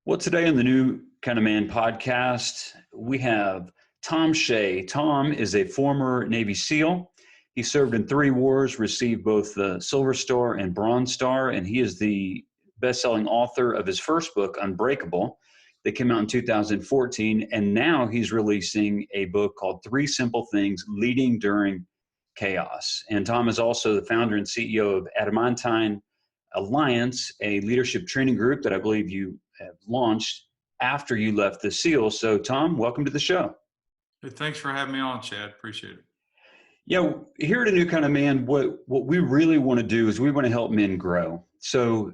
Well, today on the New Kind of Man podcast, we have Thom Shea. Thom is a former Navy SEAL. He served in 3 wars, received both the Silver Star and Bronze Star, and he is the best-selling author of his first book, Unbreakable, that came out in 2014. And now he's releasing a book called 3 Simple Things Leading During Chaos. And Thom is also the founder and CEO of Adamantine Alliance, a leadership training group that I believe you have launched after you left the SEAL. So Thom, welcome to the show. Hey, thanks for having me on, Chad. Appreciate it. Yeah, here at A New Kind of Man, what we really want to do is we want to help men grow. So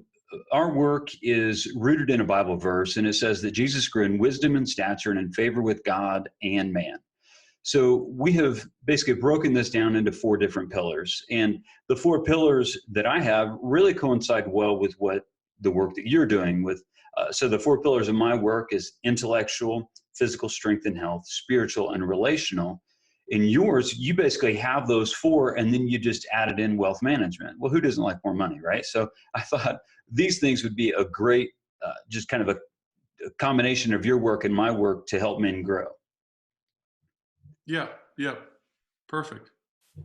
our work is rooted in a Bible verse, and it says that Jesus grew in wisdom and stature and in favor with God and man. So we have basically broken this down into 4 different pillars. And the 4 pillars that I have really coincide well with what the work that you're doing with. So the 4 pillars of my work is intellectual, physical strength and health, spiritual, and relational. In yours, you basically have those 4, and then you just added in wealth management. Well, who doesn't like more money, right? So I thought these things would be a great, just kind of a combination of your work and my work to help men grow. Yeah. Perfect.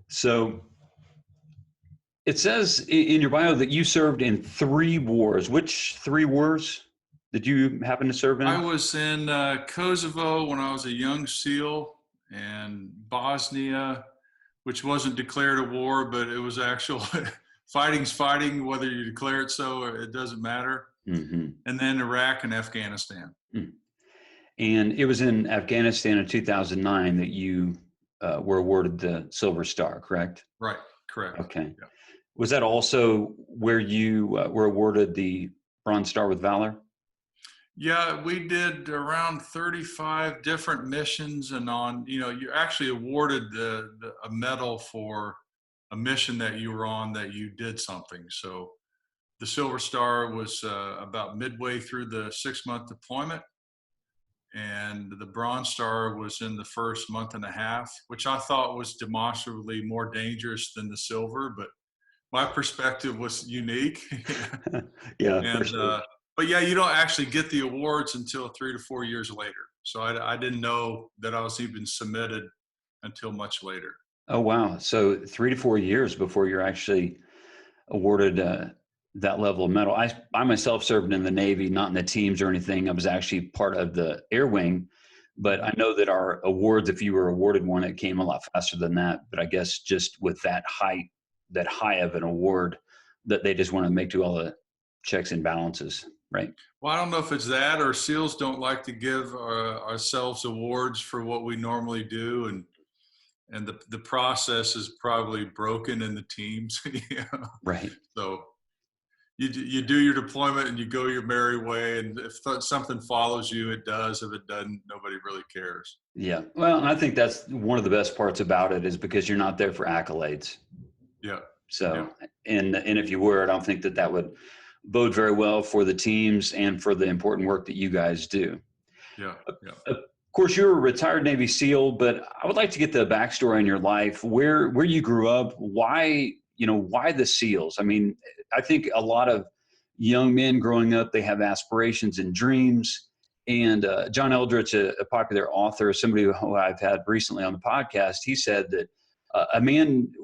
So it says in your bio that you served in 3 wars. Which 3 wars did you happen to serve in? I was in Kosovo when I was a young SEAL, and Bosnia, which wasn't declared a war, but it was actual fighting's fighting, whether you declare it so or it doesn't matter. Mm-hmm. And then Iraq and Afghanistan. Mm. And it was in Afghanistan in 2009 that you were awarded the Silver Star, correct? Right, correct. Okay. Yeah. Was that also where you were awarded the Bronze Star with Valor? Yeah, we did around 35 different missions, and you're actually awarded a medal for a mission that you were on, that you did something. So the Silver Star was about midway through the 6-month deployment, and the Bronze Star was in the first month and a half, which I thought was demonstrably more dangerous than the Silver, but my perspective was unique. Yeah, And for sure. but yeah, you don't actually get the awards until 3 to 4 years later. So I didn't know that I was even submitted until much later. Oh, wow. So 3 to 4 years before you're actually awarded that level of medal. I myself served in the Navy, not in the teams or anything. I was actually part of the Air Wing, but I know that our awards, if you were awarded one, it came a lot faster than that. But I guess just with that high of an award, that they just want to do all the checks and balances, right? Well, I don't know if it's that, or SEALs don't like to give ourselves awards for what we normally do, and the process is probably broken in the teams. Yeah. Right. So you do your deployment and you go your merry way, and if something follows you, it does. If it doesn't, nobody really cares. Yeah. Well, and I think that's one of the best parts about it, is because you're not there for accolades. Yeah. So, Yeah. and if you were, I don't think that would bode very well for the teams and for the important work that you guys do. Yeah. Of course, you're a retired Navy SEAL, but I would like to get the backstory in your life, where you grew up, why the SEALs? I mean, I think a lot of young men growing up, they have aspirations and dreams. And John Eldredge, a popular author, somebody who I've had recently on the podcast, he said that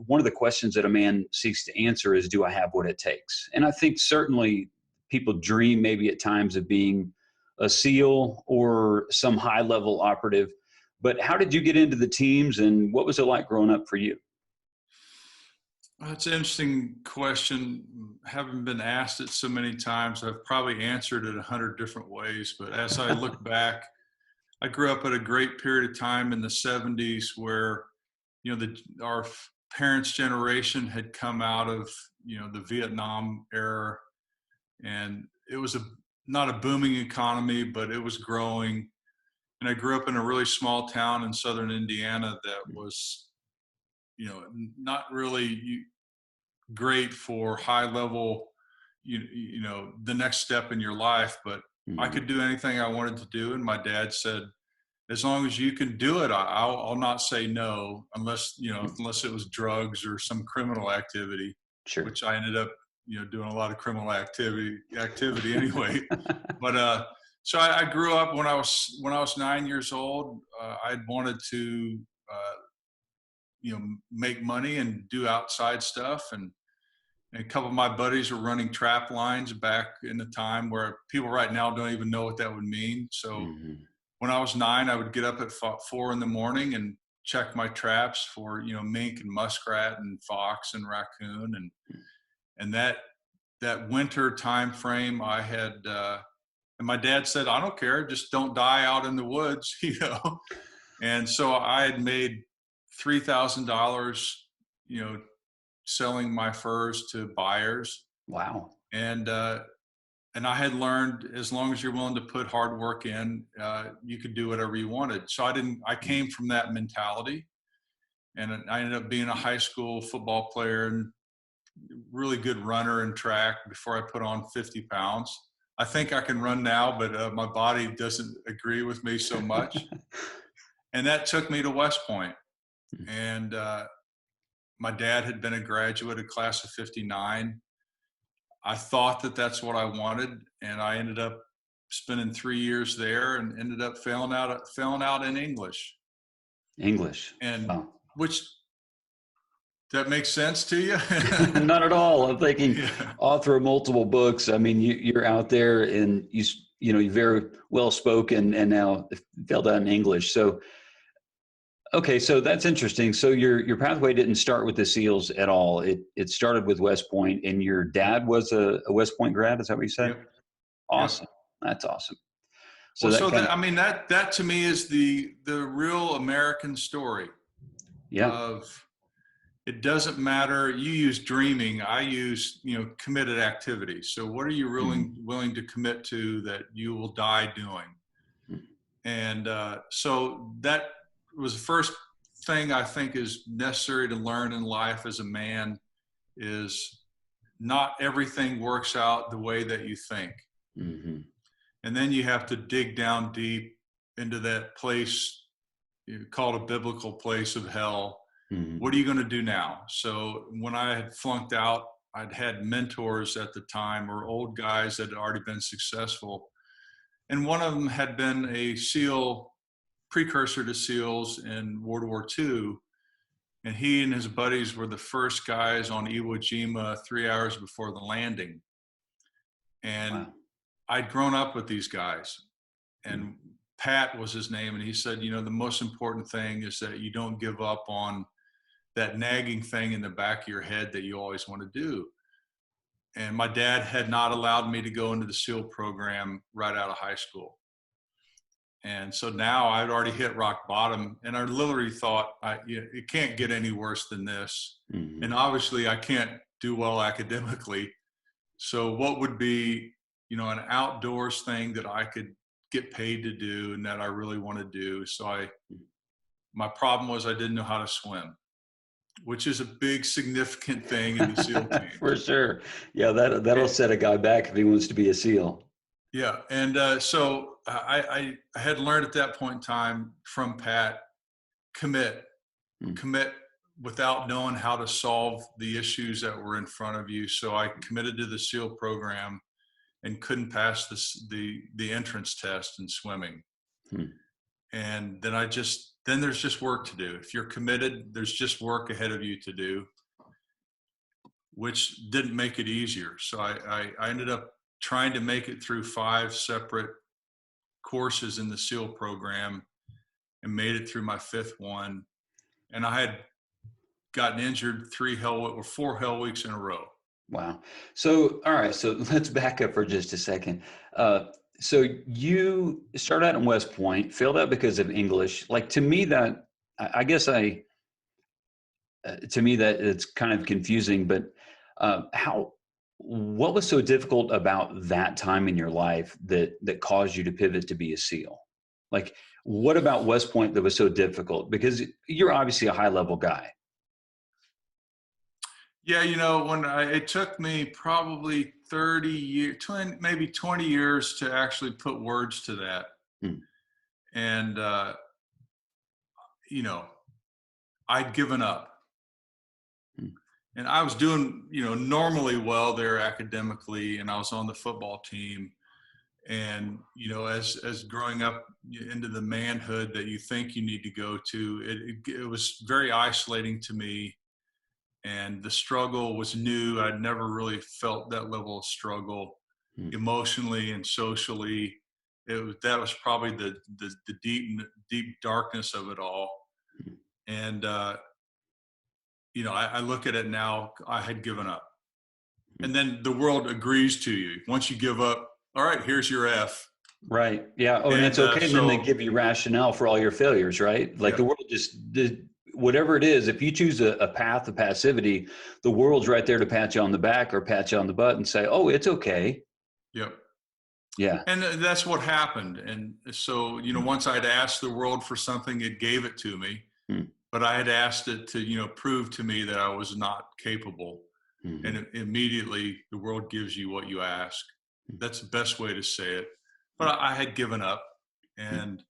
one of the questions that a man seeks to answer is, do I have what it takes? And I think certainly people dream maybe at times of being a SEAL or some high level operative, but how did you get into the teams, and what was it like growing up for you? That's an interesting question. Having been asked it so many times, I've probably answered it 100 different ways. But as I look back, I grew up at a great period of time in the 70s where, our parents' generation had come out of, the Vietnam era, and it was not a booming economy, but it was growing. And I grew up in a really small town in southern Indiana that was, not really great for high level, the next step in your life, but I could do anything I wanted to do. And my dad said, as long as you can do it, I'll not say no, unless it was drugs or some criminal activity. Sure. Which I ended up, doing a lot of criminal activity anyway. But So I grew up when I was 9 years old. I'd wanted to, make money and do outside stuff. And a couple of my buddies were running trap lines back in the time where people right now don't even know what that would mean. So Mm-hmm. when I was 9, I would get up at 4 in the morning and check my traps for, mink and muskrat and fox and raccoon. And that winter time frame I had, and my dad said, I don't care, just don't die out in the woods, And so I had made $3,000, selling my furs to buyers. Wow. And I had learned, as long as you're willing to put hard work in, you could do whatever you wanted. So I came from that mentality, and I ended up being a high school football player and really good runner in track before I put on 50 pounds. I think I can run now, but my body doesn't agree with me so much. And that took me to West Point. And my dad had been a graduate of class of 59. I thought that that's what I wanted, and I ended up spending 3 years there and ended up failing out in English. And Wow. which, that makes sense to you? Not at all. I'm thinking Yeah. author of multiple books. I mean, you're out there and you're very well spoken and now failed out in English. So, okay. So that's interesting. So your pathway didn't start with the SEALs at all. It started with West Point, and your dad was a West Point grad. Is that what you said? Yep. Awesome. Yep. That's awesome. So Well, that so kind that, of, I mean, that to me is the real American story yeah. of, it doesn't matter. You use dreaming. I use, committed activities. So what are you really willing to commit to that you will die doing? Mhm. And so that was the first thing I think is necessary to learn in life as a man, is not everything works out the way that you think. Mm-hmm. And then you have to dig down deep into that place called a biblical place of hell. Mm-hmm. What are you going to do now? So when I had flunked out, I'd had mentors at the time, or old guys that had already been successful. And one of them had been a SEAL, precursor to SEALs in World War II. And he and his buddies were the first guys on Iwo Jima 3 hours before the landing. And Wow. I'd grown up with these guys. And Pat was his name. And he said, the most important thing is that you don't give up on that nagging thing in the back of your head that you always want to do. And my dad had not allowed me to go into the SEAL program right out of high school. And so now I'd already hit rock bottom, and I literally thought, it can't get any worse than this. Mm-hmm. And obviously I can't do well academically. So what would be, an outdoors thing that I could get paid to do and that I really want to do? So my problem was I didn't know how to swim, which is a big significant thing in the SEAL team. For sure. Yeah, that'll set a guy back if he wants to be a SEAL. Yeah. And so I had learned at that point in time from Pat, commit without knowing how to solve the issues that were in front of you. So I committed to the SEAL program and couldn't pass the entrance test in swimming. And then then there's just work to do. If you're committed, there's just work ahead of you to do, which didn't make it easier. So I ended up trying to make it through 5 separate courses in the SEAL program and made it through my 5th one. And I had gotten injured 4 hell weeks in a row. Wow. So, all right. So let's back up for just a second. So you started out in West Point, failed out because of English. Like, to me, that I guess to me that it's kind of confusing, but what was so difficult about that time in your life that caused you to pivot to be a SEAL? Like, what about West Point that was so difficult? Because you're obviously a high level guy. Yeah, it took me probably 30 years, maybe 20 years to actually put words to that. And, I'd given up. And I was doing, normally well there academically, and I was on the football team. And, as growing up into the manhood that you think you need to go to, it was very isolating to me. And the struggle was new. I'd never really felt that level of struggle emotionally and socially. That was probably the deep darkness of it all. And, I look at it now, I had given up. And then the world agrees to you. Once you give up, all right, here's your F. Right. Yeah. Oh, and it's okay. And then they give you rationale for all your failures, right? Like the world whatever it is, if you choose a path of passivity, the world's right there to pat you on the back or pat you on the butt and say, oh, it's okay. Yep. Yeah. And that's what happened. And so, once I'd asked the world for something, it gave it to me. But I had asked it to, prove to me that I was not capable. And immediately the world gives you what you ask. That's the best way to say it. But I had given up. And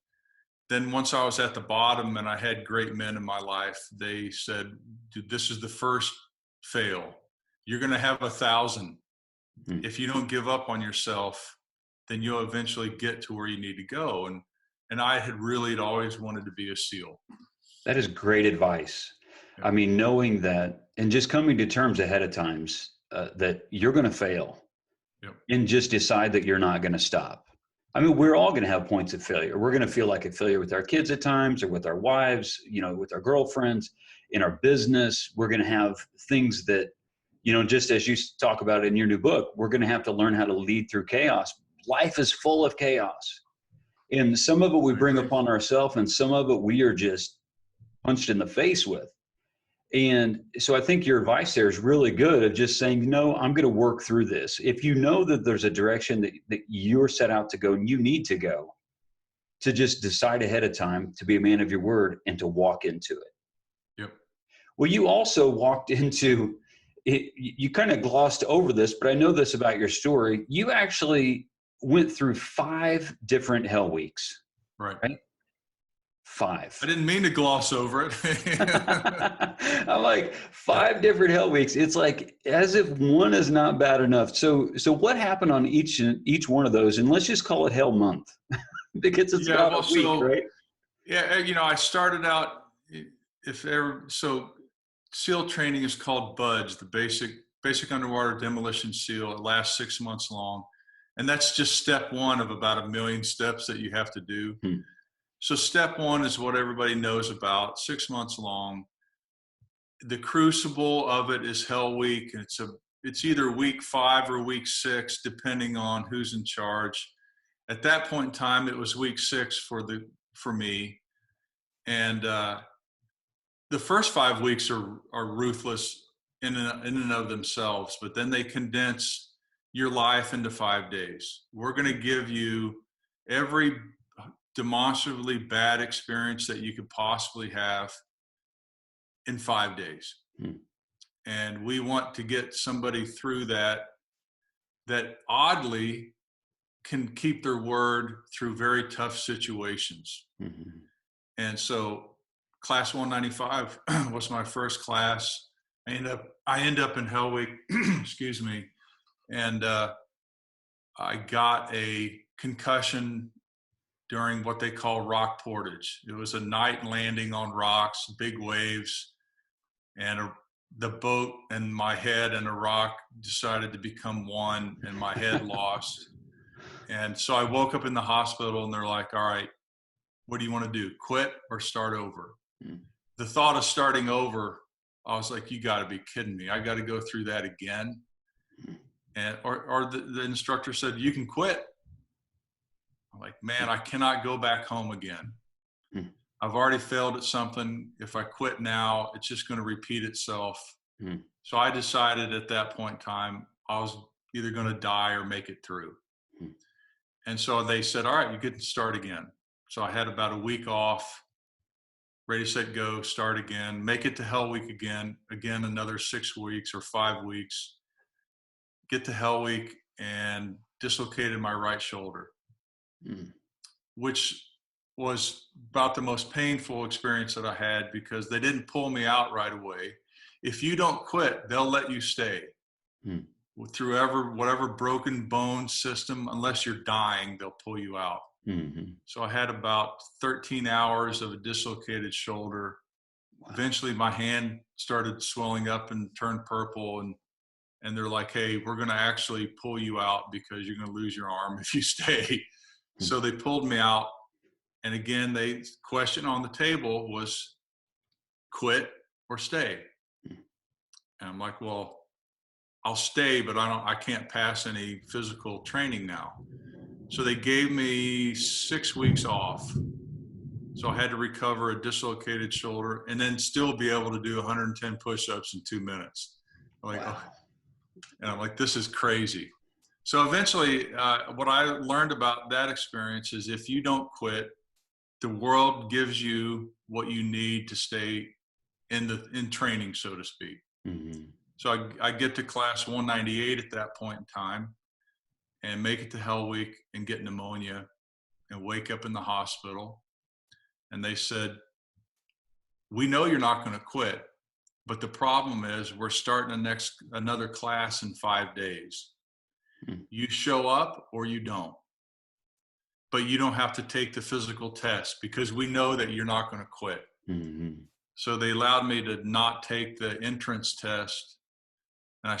then once I was at the bottom and I had great men in my life, they said, dude, this is the first fail. You're going to have 1,000. If you don't give up on yourself, then you'll eventually get to where you need to go. And I had really always wanted to be a SEAL. That is great advice. Yep. I mean, knowing that and just coming to terms ahead of times that you're going to fail and just decide that you're not going to stop. I mean, we're all going to have points of failure. We're going to feel like a failure with our kids at times or with our wives, with our girlfriends, in our business. We're going to have things that, just as you talk about in your new book, we're going to have to learn how to lead through chaos. Life is full of chaos. And some of it we bring upon ourselves and some of it we are just punched in the face with. And so I think your advice there is really good of just saying, I'm going to work through this. If you know that there's a direction that you're set out to go and you need to go, to just decide ahead of time to be a man of your word and to walk into it. Yep. Well, you also walked into it, you kind of glossed over this, but I know this about your story. You actually went through 5 different hell weeks. Right? 5. I didn't mean to gloss over it. I'm like 5 different hell weeks. It's like as if one is not bad enough. So what happened on each one of those? And let's just call it hell month because it's about a week, right? Yeah, I started out so SEAL training is called BUDS, the basic underwater demolition SEAL. It lasts 6 months long, and that's just step 1 of about 1 million steps that you have to do. So step 1 is what everybody knows about, 6 months long. The crucible of it is Hell Week. And it's either week 5 or week 6, depending on who's in charge. At that point in time, it was week 6 for me. And the first 5 weeks are ruthless in and of themselves, but then they condense your life into 5 days. We're going to give you every demonstrably bad experience that you could possibly have in 5 days. And we want to get somebody through that oddly can keep their word through very tough situations. And so class 195 was my first class. I end up in Hell Week, excuse me. And I got a concussion during what they call rock portage. It was a night landing on rocks, big waves, and the boat and my head and a rock decided to become one, and my head lost. And so I woke up in the hospital and they're like, all right, what do you want to do? Quit or start over? The thought of starting over, I was like, you got to be kidding me. I got to go through that again. And or the instructor said, you can quit. I'm like, man, I cannot go back home again. I've already failed at something. If I quit now, it's just going to repeat itself. So I decided at that point in time, I was either going to die or make it through. And so they said, all right, you get to start again. So I had about a week off, ready, set, go, start again, make it to Hell Week again, another 6 weeks or 5 weeks, get to Hell Week and dislocated my right shoulder. Which was about the most painful experience that I had because they didn't pull me out right away. If you don't quit, they'll let you stay. through whatever broken bone system, unless you're dying, they'll pull you out. Mm-hmm. So I had about 13 hours of a dislocated shoulder. Wow. Eventually my hand started swelling up and turned purple, and they're like, hey, we're going to actually pull you out because you're going to lose your arm if you stay. So they pulled me out. And again, the question on the table was quit or stay. And I'm like, well, I'll stay, but I can't pass any physical training now. So they gave me 6 weeks off. So I had to recover a dislocated shoulder and then still be able to do 110 push-ups in 2 minutes. I'm like, wow. and I'm like, this is crazy. So eventually, what I learned about that experience is if you don't quit, the world gives you what you need to stay in training, so to speak. Mm-hmm. So I get to class 198 at that point in time and make it to Hell Week and get pneumonia and wake up in the hospital. And they said, we know you're not going to quit, but the problem is we're starting another class in 5 days. Mm-hmm. You show up or you don't. But you don't have to take the physical test because we know that you're not going to quit. Mm-hmm. So they allowed me to not take the entrance test. And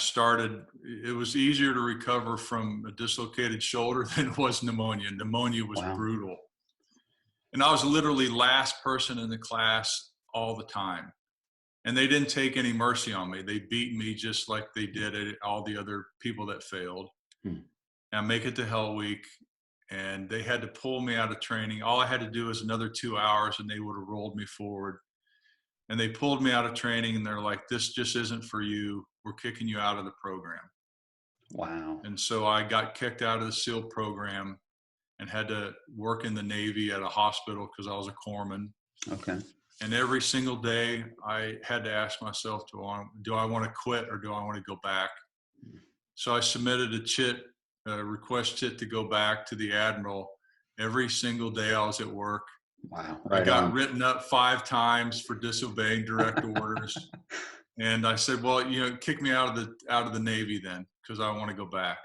it was easier to recover from a dislocated shoulder than it was pneumonia. Pneumonia was wow. brutal. And I was literally last person in the class all the time. And they didn't take any mercy on me. They beat me just like they did at all the other people that failed. And I make it to Hell Week. And they had to pull me out of training. All I had to do was another 2 hours and they would have rolled me forward. And they pulled me out of training and they're like, this just isn't for you. We're kicking you out of the program. Wow. And so I got kicked out of the SEAL program and had to work in the Navy at a hospital because I was a corpsman. Okay. And every single day I had to ask myself, do I want to quit or do I want to go back? So I submitted a request chit to go back to the Admiral every single day I was at work. Wow. Right I got on. written up 5 times for disobeying direct orders. And I said, well, kick me out of the Navy then, because I want to go back.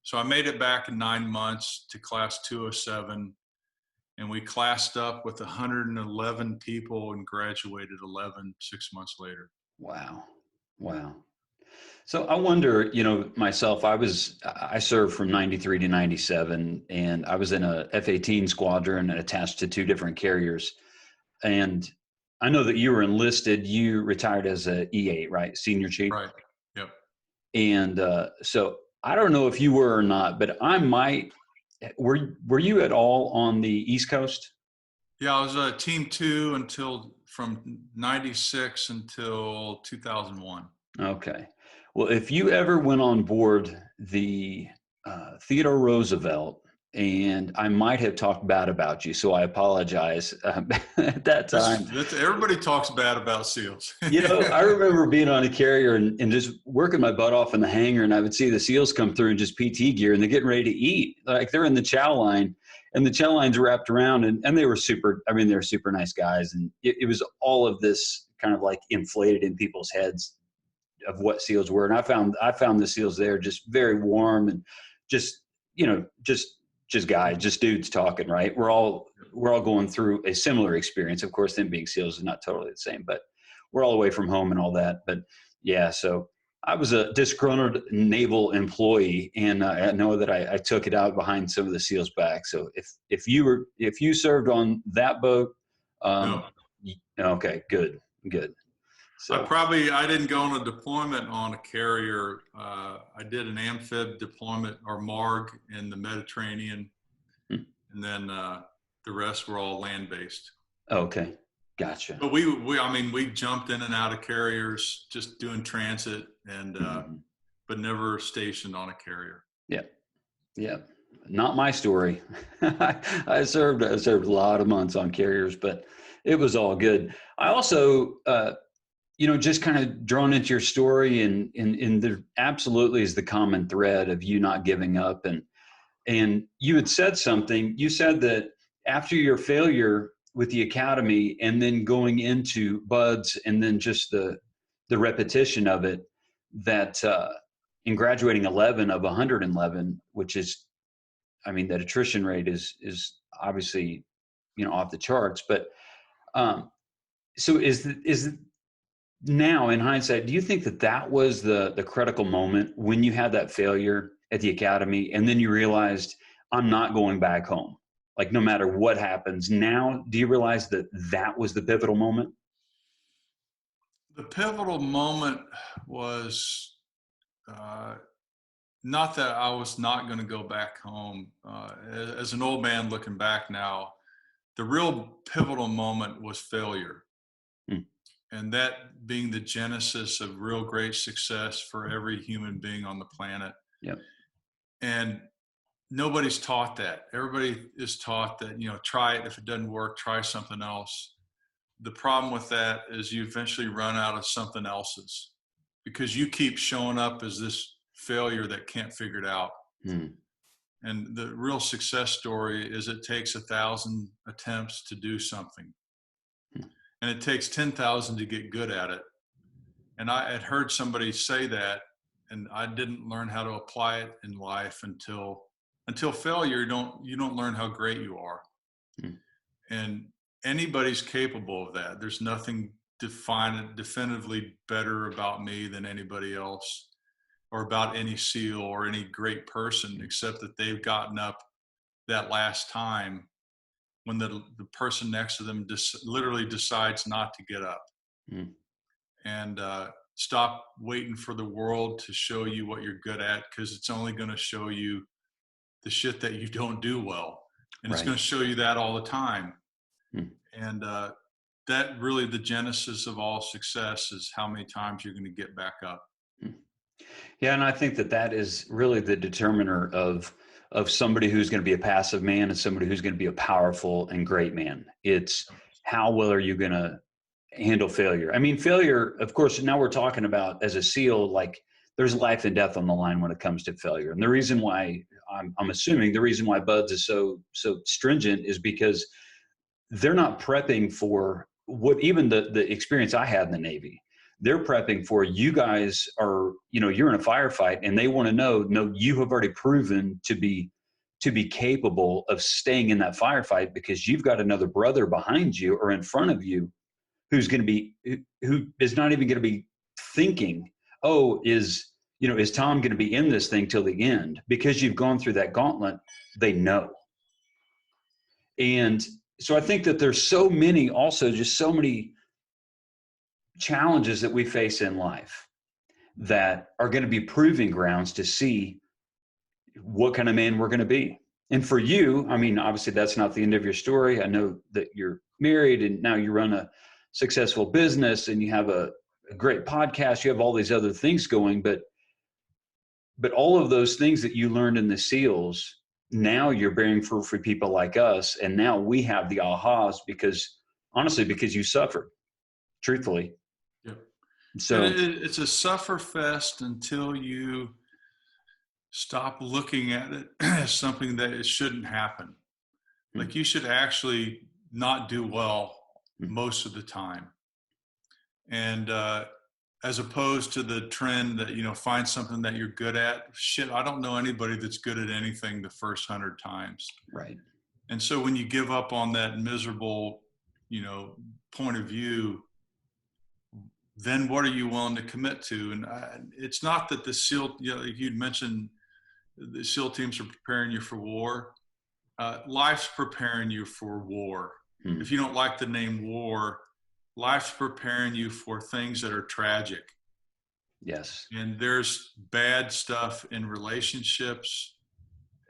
So I made it back in 9 months to class 207. And we classed up with 111 people and graduated 6 months later. Wow. Wow. So I wonder, myself, I served from 93 to 97 and I was in a F-18 squadron attached to 2 different carriers. And I know that you were enlisted, you retired as a E8, right? Senior chief. Right. Yep. And so I don't know if you were or not, but were you at all on the East Coast? Yeah, I was team 2 from 96 until 2001. Okay. Well, if you ever went on board the Theodore Roosevelt, and I might have talked bad about you, so I apologize at that time. Everybody talks bad about SEALs. I remember being on a carrier and just working my butt off in the hangar, and I would see the SEALs come through in just PT gear, and they're getting ready to eat. Like they're in the chow line, and the chow line's wrapped around, and they were they're super nice guys. And it was all of this kind of like inflated in people's heads of what SEALs were. And I found the SEALs there just very warm and just guys, just dudes talking, right? We're all going through a similar experience. Of course, them being SEALs is not totally the same, but we're all away from home and all that. But yeah, so I was a disgruntled naval employee, and I know that I took it out behind some of the SEALs back. So if you served on that boat, No. Okay, good. So I didn't go on a deployment on a carrier. I did an amphib deployment or MARG in the Mediterranean, and then the rest were all land-based. Okay, gotcha. But we jumped in and out of carriers, just doing transit, and but never stationed on a carrier. Yeah. Not my story. I served a lot of months on carriers, but it was all good. I also, just kind of drawn into your story, and there absolutely is the common thread of you not giving up. And you had said something. You said that after your failure with the academy, and then going into BUDS, and then just the repetition of it, that in graduating 11 of 111, which is, I mean, that attrition rate is obviously, off the charts. But so is now in hindsight, do you think that was the critical moment when you had that failure at the academy, and then you realized, I'm not going back home? Like, no matter what happens now, do you realize that was the pivotal moment? The pivotal moment was not that I was not going to go back home. As an old man looking back now, the real pivotal moment was failure. Hmm. And that being the genesis of real great success for every human being on the planet. Yep. And nobody's taught that. Everybody is taught that, try it. If it doesn't work, try something else. The problem with that is you eventually run out of something else's because you keep showing up as this failure that can't figure it out. Hmm. And the real success story is it takes 1,000 attempts to do something. And it takes 10,000 to get good at it. And I had heard somebody say that, and I didn't learn how to apply it in life until failure. You don't learn how great you are. Hmm. And anybody's capable of that. There's nothing definitively better about me than anybody else, or about any SEAL or any great person, except that they've gotten up that last time when the person next to them literally decides not to get up. Mm. And stop waiting for the world to show you what you're good at, because it's only going to show you the shit that you don't do well. And Right. it's going to show you that all the time. Mm. And that really the genesis of all success is how many times you're going to get back up. Mm. Yeah, and I think that is really the determiner of somebody who's going to be a passive man and somebody who's going to be a powerful and great man. It's how well are you going to handle failure? I mean, failure, of course, now we're talking about as a SEAL, like there's life and death on the line when it comes to failure. And the reason why I'm assuming the reason why Buds is so stringent is because they're not prepping for what even the experience I had in the Navy. They're prepping for, you guys are, you're in a firefight and they want to know, no, you have already proven to be capable of staying in that firefight because you've got another brother behind you or in front of you who's going to be, who is not even going to be thinking, oh, is Thom going to be in this thing till the end? Because you've gone through that gauntlet, they know. And so I think that there's so many challenges that we face in life that are going to be proving grounds to see what kind of man we're going to be. And for you, I mean, obviously that's not the end of your story. I know that you're married and now you run a successful business and you have a great podcast. You have all these other things going, but all of those things that you learned in the SEALs, now you're bearing fruit for people like us. And now we have the ahas because you suffered, truthfully. Yep. So and it's a suffer fest until you stop looking at it as something that it shouldn't happen. Mm-hmm. Like you should actually not do well most of the time. And as opposed to the trend that, find something that you're good at. Shit, I don't know anybody that's good at anything the first 100 times. Right. And so when you give up on that miserable, point of view, then what are you willing to commit to? And it's not that the SEAL, like you'd mentioned, the SEAL teams are preparing you for war. Life's preparing you for war. Hmm. If you don't like the name war, life's preparing you for things that are tragic. Yes. And there's bad stuff in relationships,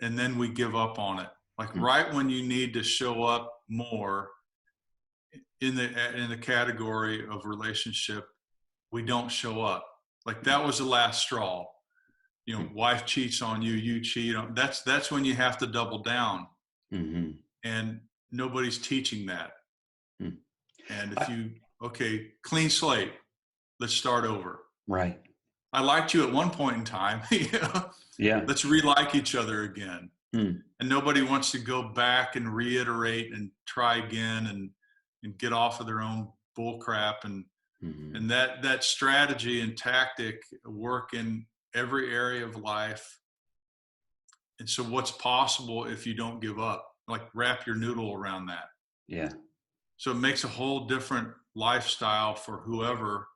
and then we give up on it. Like right when you need to show up more in the category of relationship, we don't show up. Like that was the last straw. Wife cheats on you, you cheat on. That's when you have to double down. Mm-hmm. And nobody's teaching that. Mm. And if clean slate, let's start over. Right. I liked you at one point in time. Yeah. Let's re-like each other again. Mm. And nobody wants to go back and reiterate and try again and get off of their own bull crap. And that strategy and tactic work in every area of life. And so what's possible if you don't give up? Like, wrap your noodle around that. Yeah. So it makes a whole different lifestyle for whoever.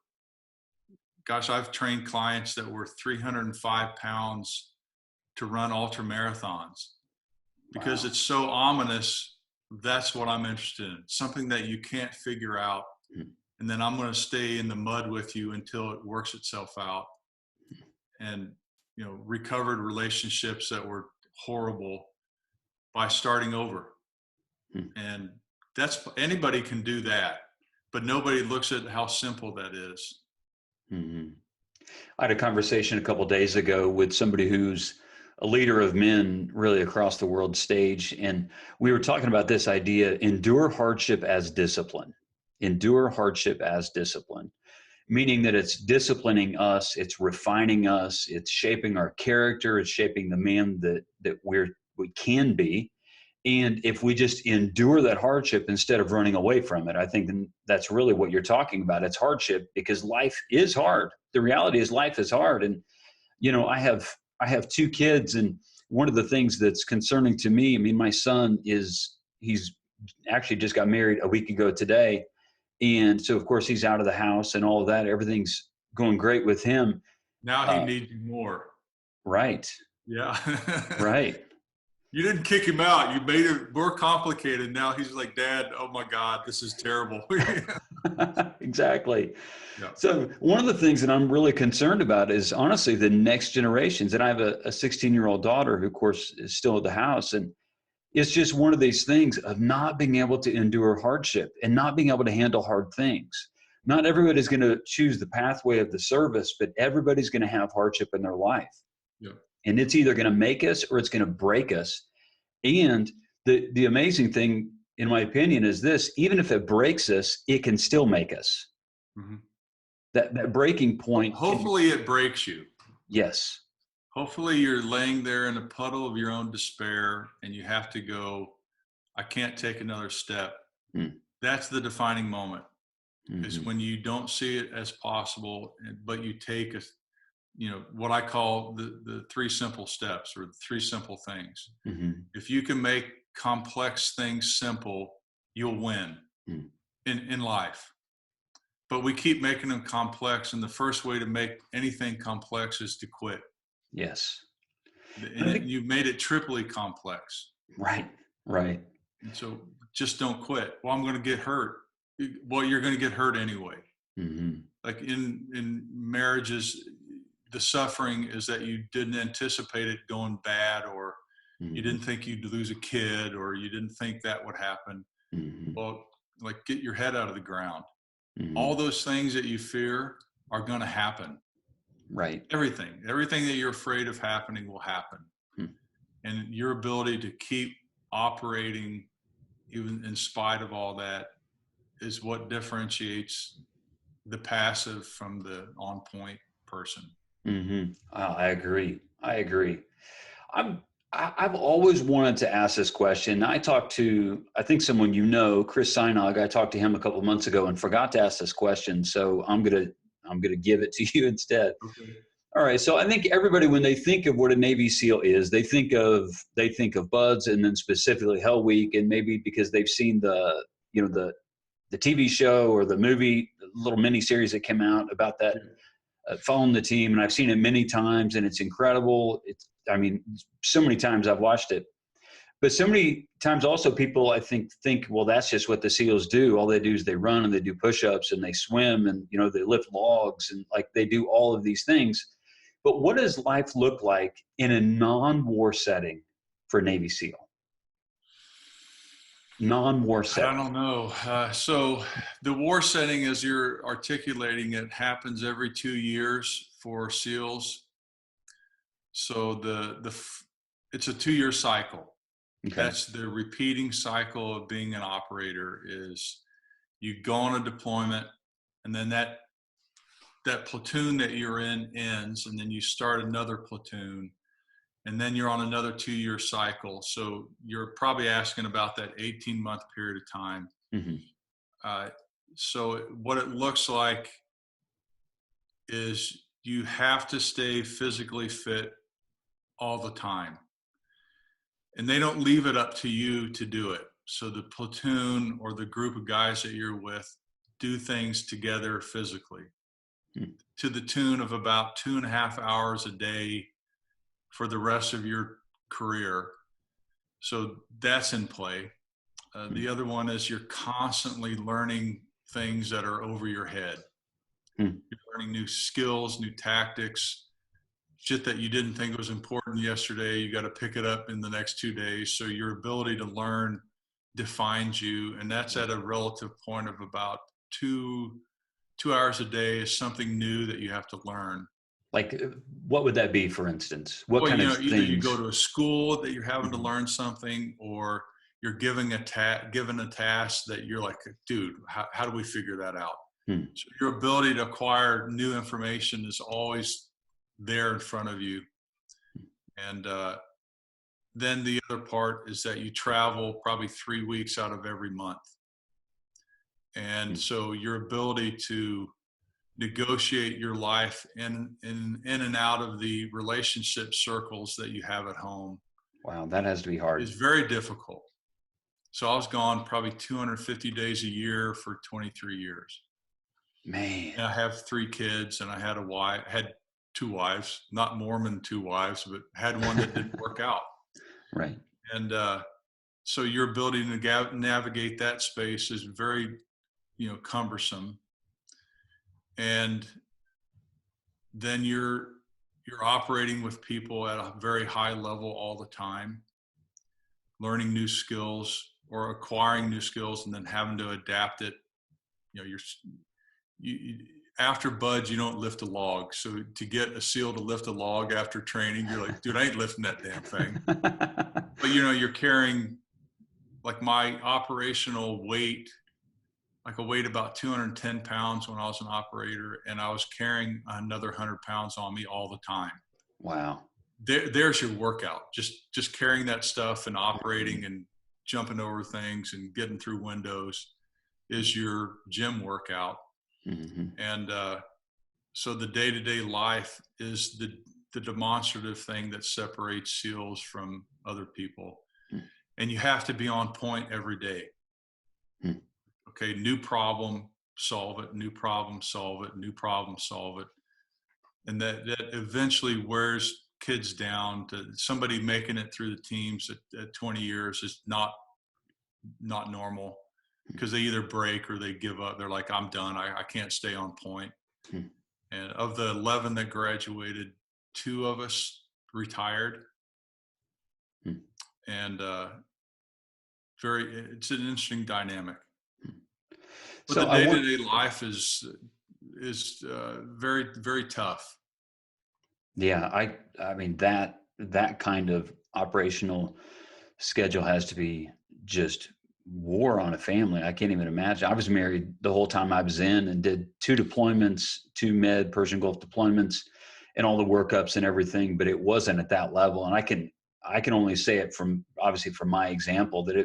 Gosh, I've trained clients that were 305 pounds to run ultra marathons because it's so ominous. That's what I'm interested in. Something that you can't figure out. And then I'm going to stay in the mud with you until it works itself out. And, you know, recovered relationships that were horrible by starting over. And that's, anybody can do that, but nobody looks at how simple that is. I had a conversation a couple of days ago with somebody who's a leader of men really across the world stage. And we were talking about this idea, endure hardship as discipline. Endure hardship as discipline, meaning that it's disciplining us, it's refining us, it's shaping our character, it's shaping the man that we can be. And if we just endure that hardship instead of running away from it, I think that's really what you're talking about. It's hardship because life is hard. The reality is life is hard. And, you know, I have two kids, and one of the things that's concerning to me, I mean, my son he's actually just got married a week ago today. And so, of course, he's out of the house and all of that. Everything's going great with him. Now he needs you more. Right. Yeah. Right. You didn't kick him out. You made it more complicated. Now he's like, Dad, oh my God, this is terrible. Exactly. Yeah. So one of the things that I'm really concerned about is honestly the next generations. And I have a 16-year-old daughter who, of course, is still at the house. And it's just one of these things of not being able to endure hardship and not being able to handle hard things. Not everybody's going to choose the pathway of the service, but everybody's going to have hardship in their life. Yeah. And it's either going to make us or it's going to break us. And the amazing thing, in my opinion, is this: even if it breaks us, it can still make us. Mm-hmm. That breaking point. Hopefully it breaks you. Yes. Hopefully you're laying there in a puddle of your own despair and you have to go, I can't take another step. That's the defining moment, is when you don't see it as possible, but you take what I call the three simple steps, or the three simple things. If you can make complex things simple, you'll win in life. But we keep making them complex, and the first way to make anything complex is to quit. Yes. And you've made it triply complex. Right. Right. And so just don't quit. Well, I'm going to get hurt. Well, you're going to get hurt anyway. Like in marriages, the suffering is that you didn't anticipate it going bad, or you didn't think you'd lose a kid, or you didn't think that would happen. Well, like, get your head out of the ground. All those things that you fear are going to happen. Right. Everything that you're afraid of happening will happen. And your ability to keep operating even in spite of all that is what differentiates the passive from the on point person. I agree. I've always wanted to ask this question. I talked to, I think someone Chris Sajnog. I talked to him a couple of months ago and forgot to ask this question. So I'm gonna give it to you instead. Okay. All right. So I think everybody, when they think of what a Navy SEAL is, they think of BUD/S, and then specifically Hell Week, and maybe because they've seen the TV show or the movie, little mini series that came out about that, following the team. And I've seen it many times, and it's incredible. So many times I've watched it, but so many times also people, I think, well, that's just what the SEALs do. All they do is they run and they do push-ups and they swim and, they lift logs, and like they do all of these things. But what does life look like in a non-war setting for a Navy SEAL? Non-war setting. I don't know. So the war setting, as you're articulating it, happens every 2 years for SEALs. So it's a 2-year cycle. Okay. That's the repeating cycle of being an operator. Is you go on a deployment, and then that platoon that you're in ends, and then you start another platoon, and then you're on another 2-year cycle. So you're probably asking about that 18-month period of time. So what it looks like is you have to stay physically fit all the time. And they don't leave it up to you to do it. So the platoon or the group of guys that you're with do things together physically to the tune of about 2.5 hours a day for the rest of your career. So that's in play. The other one is you're constantly learning things that are over your head. You're learning new skills, new tactics, shit that you didn't think was important yesterday. You got to pick it up in the next 2 days. So your ability to learn defines you. And that's at a relative point of about two hours a day is something new that you have to learn. Like, what would that be, for instance? What kind of either things? You go to a school that you're having to learn something, or you're given a task that you're like, dude, how do we figure that out? So your ability to acquire new information is always there in front of you. And then the other part is that you travel probably 3 weeks out of every month. And so your ability to negotiate your life in and out of the relationship circles that you have at home. Wow, that has to be hard. It's very difficult. So I was gone probably 250 days a year for 23 years. Man. And I have 3 kids, and I had 2 wives, not Mormon 2 wives, but had one that didn't work out. Right. And so your ability to navigate that space is very, cumbersome. And then you're operating with people at a very high level all the time, learning new skills or acquiring new skills, and then having to adapt it. After BUD/S, you don't lift a log. So to get a SEAL to lift a log after training, you're like, dude, I ain't lifting that damn thing. But you're carrying, like, my operational weight. Like, I weighed about 210 pounds when I was an operator, and I was carrying another 100 pounds on me all the time. Wow. There's your workout. Just carrying that stuff and operating and jumping over things and getting through windows is your gym workout. And so the day-to-day life is the demonstrative thing that separates SEALs from other people. And you have to be on point every day. Okay, new problem, solve it, new problem, solve it, new problem, solve it. And that eventually wears kids down. To somebody making it through the teams at 20 years is not normal, because they either break or they give up. They're like, I'm done. I can't stay on point. And of the 11 that graduated, 2 of us retired. And it's an interesting dynamic. But so the day-to-day life is very, very tough. Yeah, I mean that kind of operational schedule has to be just war on a family. I can't even imagine. I was married the whole time I was in, and did 2 deployments, 2 Med Persian Gulf deployments, and all the workups and everything. But it wasn't at that level, and I can only say it from my example that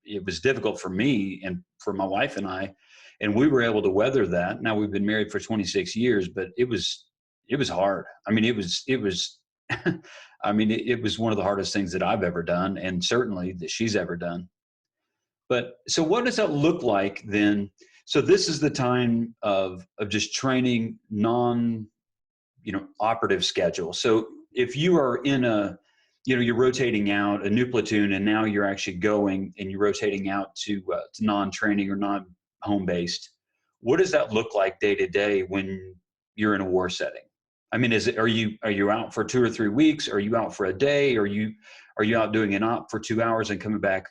it was difficult for me and for my wife and I, and we were able to weather that. Now we've been married for 26 years, but it was hard. I mean, it was I mean, it was one of the hardest things that I've ever done, and certainly that she's ever done. But so what does that look like then? So this is the time of just training operative schedule. So if you are in you're rotating out a new platoon, and now you're actually going and you're rotating out to non-training or non-home based, what does that look like day to day when you're in a war setting? I mean, are you out for 2 or 3 weeks? Are you out for a day? Are you out doing an op for 2 hours and coming back,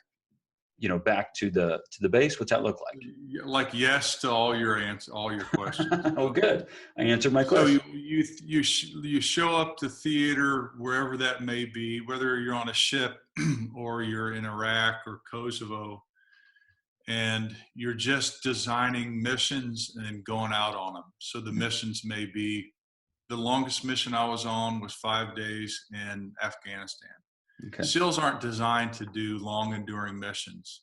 back to the base? What's that look like? Like, yes to all your questions. Oh, good. I answered my question. So you show up to theater, wherever that may be, whether you're on a ship or you're in Iraq or Kosovo, and you're just designing missions and going out on them. So the missions may be, the longest mission I was on was 5 days in Afghanistan. Okay. SEALs aren't designed to do long enduring missions.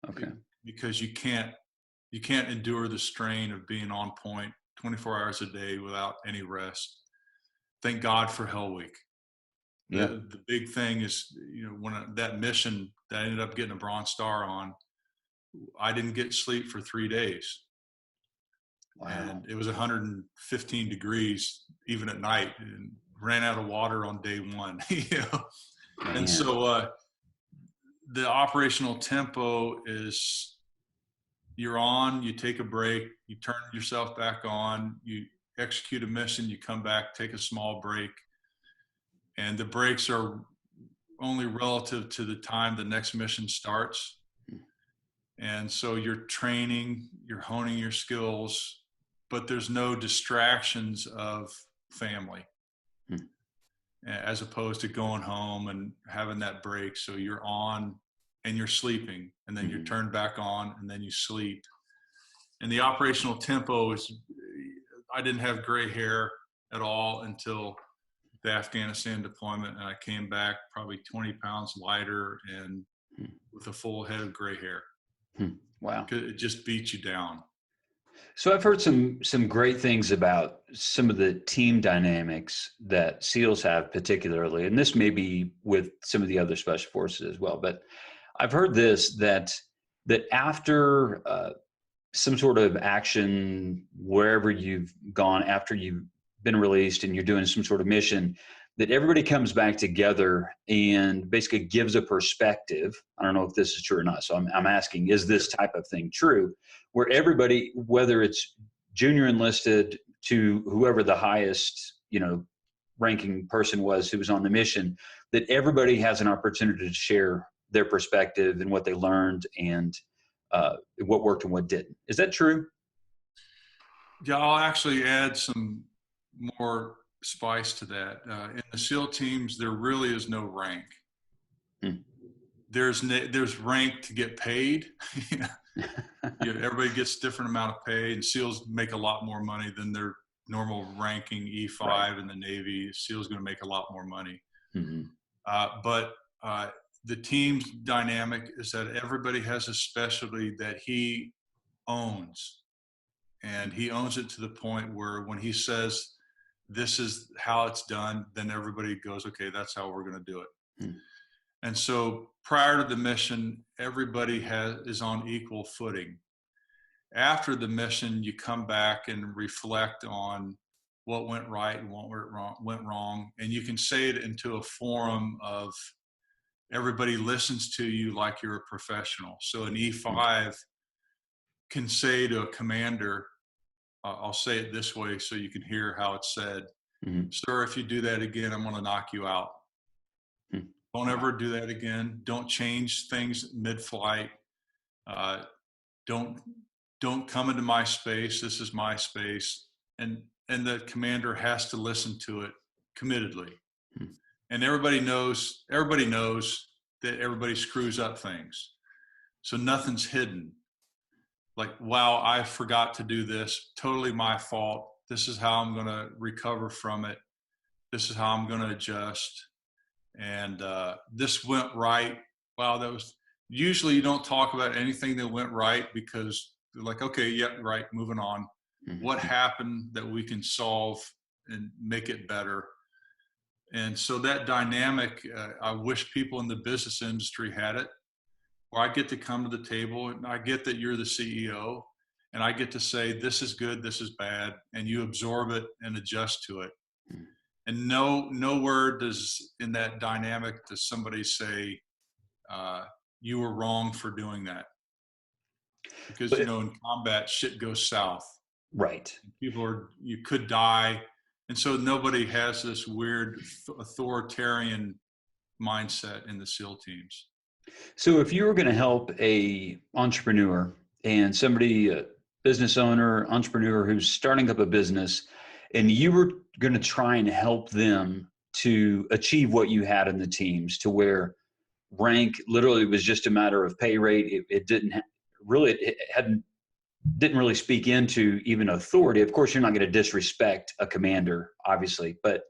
Okay. Because you can't endure the strain of being on point 24 hours a day without any rest. Thank God for Hell Week. Yeah. The big thing is, that mission that I ended up getting a Bronze Star on, I didn't get sleep for 3 days. Wow. And it was 115 degrees even at night, and ran out of water on day one. Man. And so the operational tempo is, you're on, you take a break, you turn yourself back on, you execute a mission, you come back, take a small break. And the breaks are only relative to the time the next mission starts. And so you're training, you're honing your skills, but there's no distractions of family, as opposed to going home and having that break. So you're on and you're sleeping, and then you're turned back on, and then you sleep. And the operational tempo is, I didn't have gray hair at all until the Afghanistan deployment, and I came back probably 20 pounds lighter and with a full head of gray hair. Wow. It just beats you down. So I've heard some great things about some of the team dynamics that SEALs have particularly, and this may be with some of the other special forces as well, but I've heard this, that after some sort of action, wherever you've gone, after you've been released and you're doing some sort of mission, that everybody comes back together and basically gives a perspective. I don't know if this is true or not, so I'm asking, is this type of thing true? Where everybody, whether it's junior enlisted to whoever the highest, ranking person was who was on the mission, that everybody has an opportunity to share their perspective and what they learned and what worked and what didn't. Is that true? Yeah, I'll actually add some more spice to that. In the SEAL teams, there really is no rank. There's rank to get paid. Everybody gets a different amount of pay, and SEALs make a lot more money than their normal ranking E5 right. In the Navy. SEALs going to make a lot more money. But the team's dynamic is that everybody has a specialty that he owns, and he owns it to the point where when he says this is how it's done, then everybody goes, okay, that's how we're going to do it. And so prior to the mission, everybody is on equal footing. After the mission, you come back and reflect on what went right and what went wrong, and you can say it into a forum of everybody listens to you like you're a professional. So an E5 can say to a commander, I'll say it this way so you can hear how it's said. Sir, if you do that again, I'm going to knock you out. Don't ever do that again. Don't change things mid-flight. Don't come into my space. This is my space. And the commander has to listen to it committedly. And everybody knows that everybody screws up things. So nothing's hidden. Like, wow, I forgot to do this. Totally my fault. This is how I'm going to recover from it. This is how I'm going to adjust. And this went right. Wow, that was, usually you don't talk about anything that went right because they're like, okay, yeah, right, moving on. What happened that we can solve and make it better? And so that dynamic, I wish people in the business industry had it, where I get to come to the table and I get that you're the CEO and I get to say, this is good, this is bad, and you absorb it and adjust to it. And nowhere does in that dynamic does somebody say, you were wrong for doing that. Because, in combat, shit goes south. Right. You could die. And so nobody has this weird authoritarian mindset in the SEAL teams. So if you were going to help a entrepreneur and somebody, a business owner, entrepreneur who's starting up a business, and you were going to try and help them to achieve what you had in the teams, to where rank literally was just a matter of pay rate. It didn't really speak into even authority. Of course, you're not going to disrespect a commander, obviously, but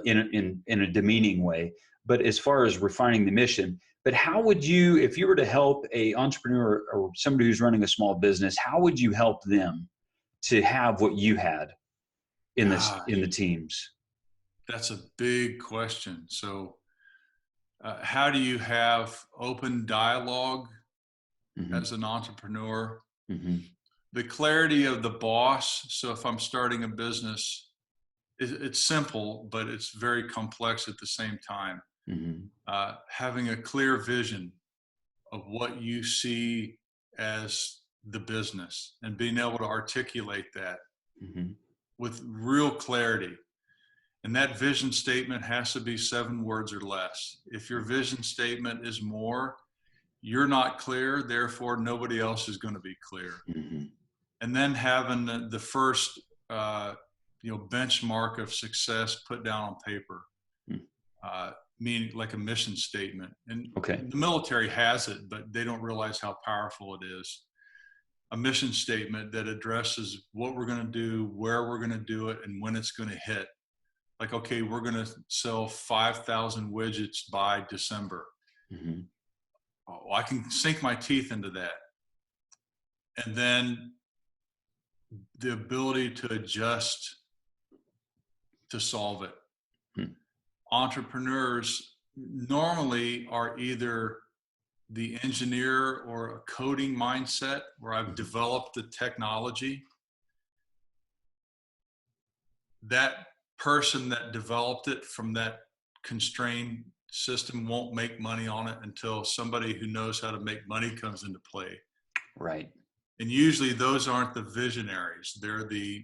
in a demeaning way. But as far as refining the mission, but how would you, if you were to help a entrepreneur or somebody who's running a small business, how would you help them to have what you had in this, in the Gosh, teams? that's a big question. So, how do you have open dialogue Hmm. as an entrepreneur? Hmm. The clarity of the boss. So, if I'm starting a business, it's simple, but it's very complex at the same time. Hmm. Having a clear vision of what you see as the business and being able to articulate that Hmm. with real clarity. And that vision statement has to be 7 words or less. If your vision statement is more, you're not clear, therefore nobody else is going to be clear. Hmm. And then having the first benchmark of success put down on paper, meaning like a mission statement. And Okay. the military has it, but they don't realize how powerful it is. A mission statement that addresses what we're going to do, where we're going to do it, and when it's going to hit. Like, okay, we're going to sell 5,000 widgets by December. Hmm. Oh, I can sink my teeth into that. And then the ability to adjust to solve it. Hmm. Entrepreneurs normally are either the engineer or a coding mindset where I've Hmm. developed the technology. That person that developed it from that constrained system won't make money on it until somebody who knows how to make money comes into play. Right. And usually those aren't the visionaries, they're the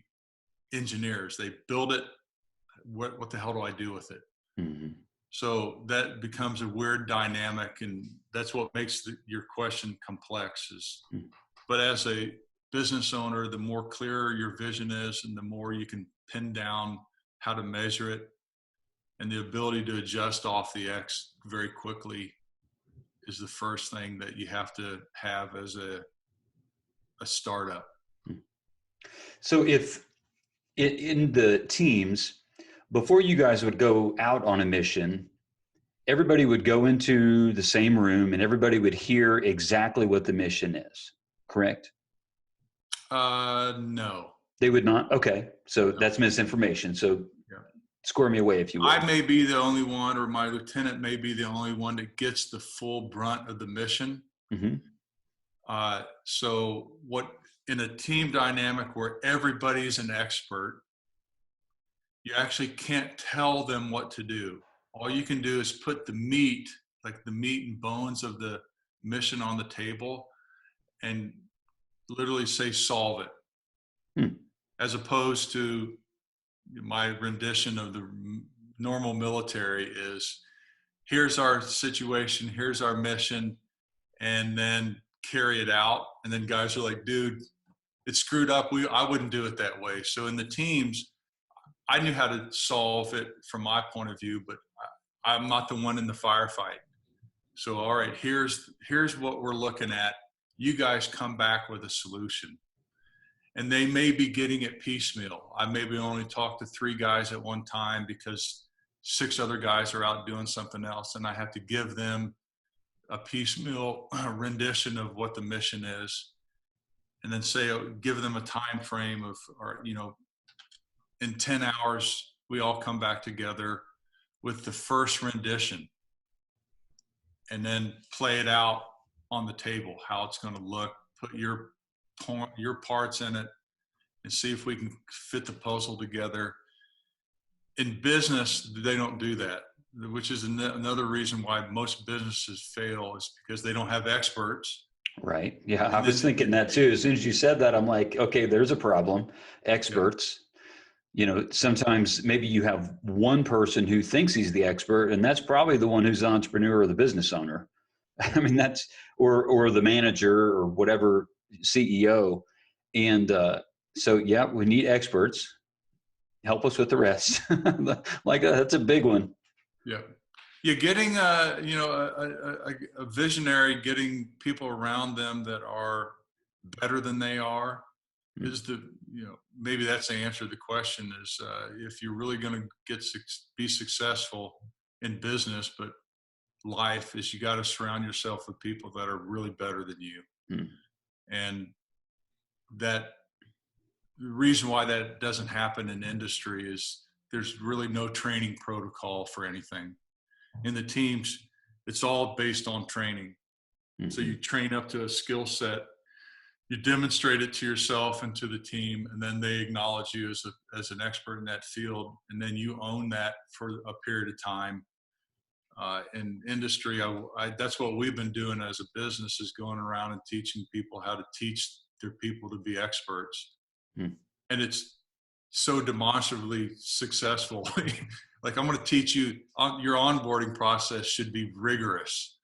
engineers. They build it. What the hell do I do with it? Hmm. So that becomes a weird dynamic, and that's what makes your question complex. But as a business owner, the more clearer your vision is, and the more you can pin down how to measure it, and the ability to adjust off the X very quickly is the first thing that you have to have as a startup. So if in the teams, before you guys would go out on a mission, everybody would go into the same room and everybody would hear exactly what the mission is, correct? No, They would not? Okay. So no. that's misinformation. So Yeah. square me away if you would. I may be the only one, or my lieutenant may be the only one that gets the full brunt of the mission. Hmm. So what, in a team dynamic where everybody's an expert, you actually can't tell them what to do. All you can do is put the meat, like the meat and bones of the mission on the table, and literally say, solve it. Hmm. As opposed to my rendition of the normal military is, here's our situation, here's our mission, and then carry it out. And then guys are like, dude, it's screwed up. I wouldn't do it that way. So in the teams, I knew how to solve it from my point of view, but I'm not the one in the firefight. So, all right, here's what we're looking at. You guys come back with a solution. And they may be getting it piecemeal. I maybe only talk to 3 guys at one time because 6 other guys are out doing something else, and I have to give them a piecemeal rendition of what the mission is, and then say, give them a time frame of, or in 10 hours we all come back together with the first rendition, and then play it out on the table, how it's going to look, put your parts in it, and see if we can fit the puzzle together. In business, they don't do that, which is another reason why most businesses fail, is because they don't have experts. Right. Yeah. I And was then, thinking that too. As soon as you said that, I'm like, okay, there's a problem. yeah, Experts. Sometimes maybe you have one person who thinks he's the expert, and that's probably the one who's the entrepreneur or the business owner. I mean, that's, or the manager or whatever, CEO. And so, yeah, we need experts. Help us with the rest. Like that's a big one. yeah, yeah. Getting a visionary, getting people around them that are better than they are, is the, maybe that's the answer to the question, is if you're really going to be successful in business, but life, is you got to surround yourself with people that are really better than you. Mm-hmm. And that reason why that doesn't happen in industry is there's really no training protocol for anything. In the teams, it's all based on training. So you train up to a skill set, you demonstrate it to yourself and to the team, and then they acknowledge you as an expert in that field, and then you own that for a period of time. In industry, that's what we've been doing as a business, is going around and teaching people how to teach their people to be experts. And it's so demonstrably successful. Like, I'm going to teach you, your onboarding process should be rigorous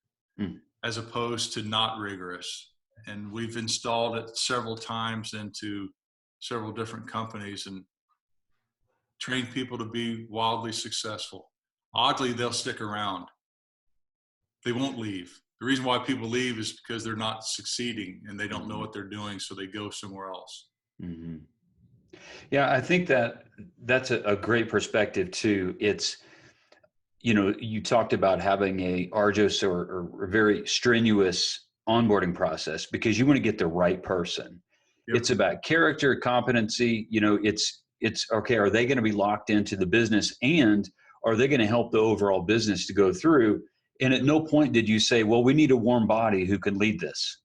as opposed to not rigorous. And we've installed it several times into several different companies and trained people to be wildly successful. Oddly, they'll stick around. They won't leave. The reason why people leave is because they're not succeeding and they don't know what they're doing, so they go somewhere else. Yeah, I think that's a great perspective too. It's, you talked about having a arduous or very strenuous onboarding process because you want to get the right person. Yep. It's about character, competency. It's okay. Are they going to be locked into the business, and are they going to help the overall business to go through? And at no point did you say, well, we need a warm body who can lead this.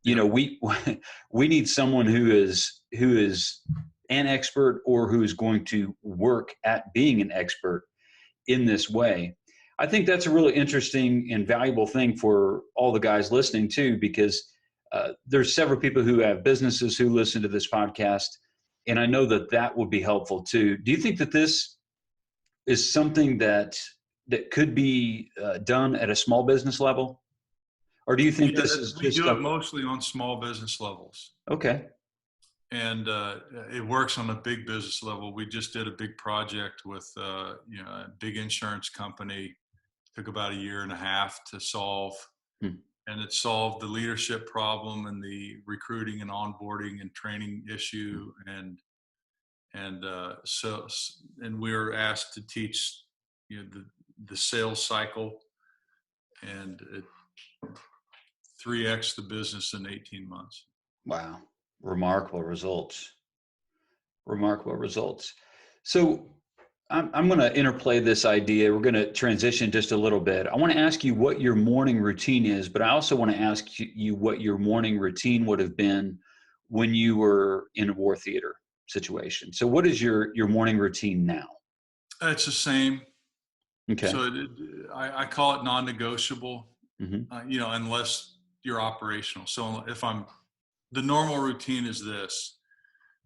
We need someone who is an expert or who is going to work at being an expert in this way. I think that's a really interesting and valuable thing for all the guys listening too, because there's several people who have businesses who listen to this podcast, and I know that would be helpful too. Do you think that this is something that could be done at a small business level? Or do you think this is we do it mostly on small business levels? Okay. And it works on a big business level. We just did a big project with a big insurance company. Took about 1.5 years to solve. And it solved the leadership problem and the recruiting and onboarding and training issue. And we were asked to teach the sales cycle, and it 3x the business in 18 months. Wow. Remarkable results. So I'm going to interplay this idea. We're going to transition just a little bit. I want to ask you what your morning routine is, but I also want to ask you what your morning routine would have been when you were in a war theater situation. So what is your morning routine now? It's the same. Okay. So I call it non-negotiable, unless you're operational. So the normal routine is this.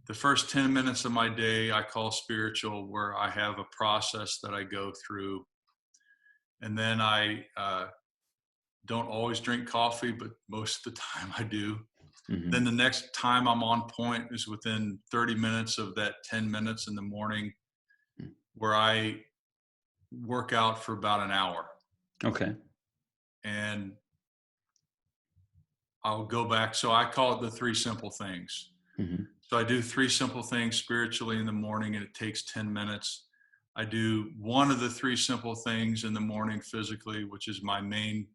The first 10 minutes of my day, I call spiritual, where I have a process that I go through. And then I don't always drink coffee, but most of the time I do. Then the next time I'm on point is within 30 minutes of that 10 minutes in the morning, where I work out for about an hour. Okay. And I'll go back. So I call it the 3 simple things. So I do 3 simple things spiritually in the morning, and it takes 10 minutes. I do one of the 3 simple things in the morning physically, which is my main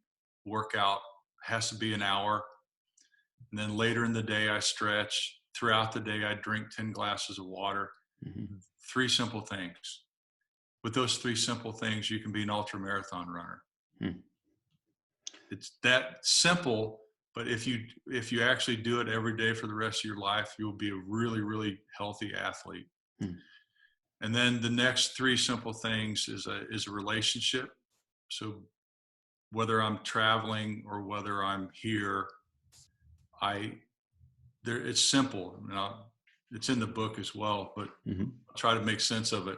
workout. It has to be an hour. And then later in the day, I stretch. Throughout the day, I drink 10 glasses of water. 3 simple things. With those 3 simple things, you can be an ultra marathon runner. It's that simple. But if you actually do it every day for the rest of your life, you'll be a really, really healthy athlete. And then the next 3 simple things is a relationship. So whether I'm traveling or whether I'm here, it's simple. It's in the book as well, but I'll try to make sense of it.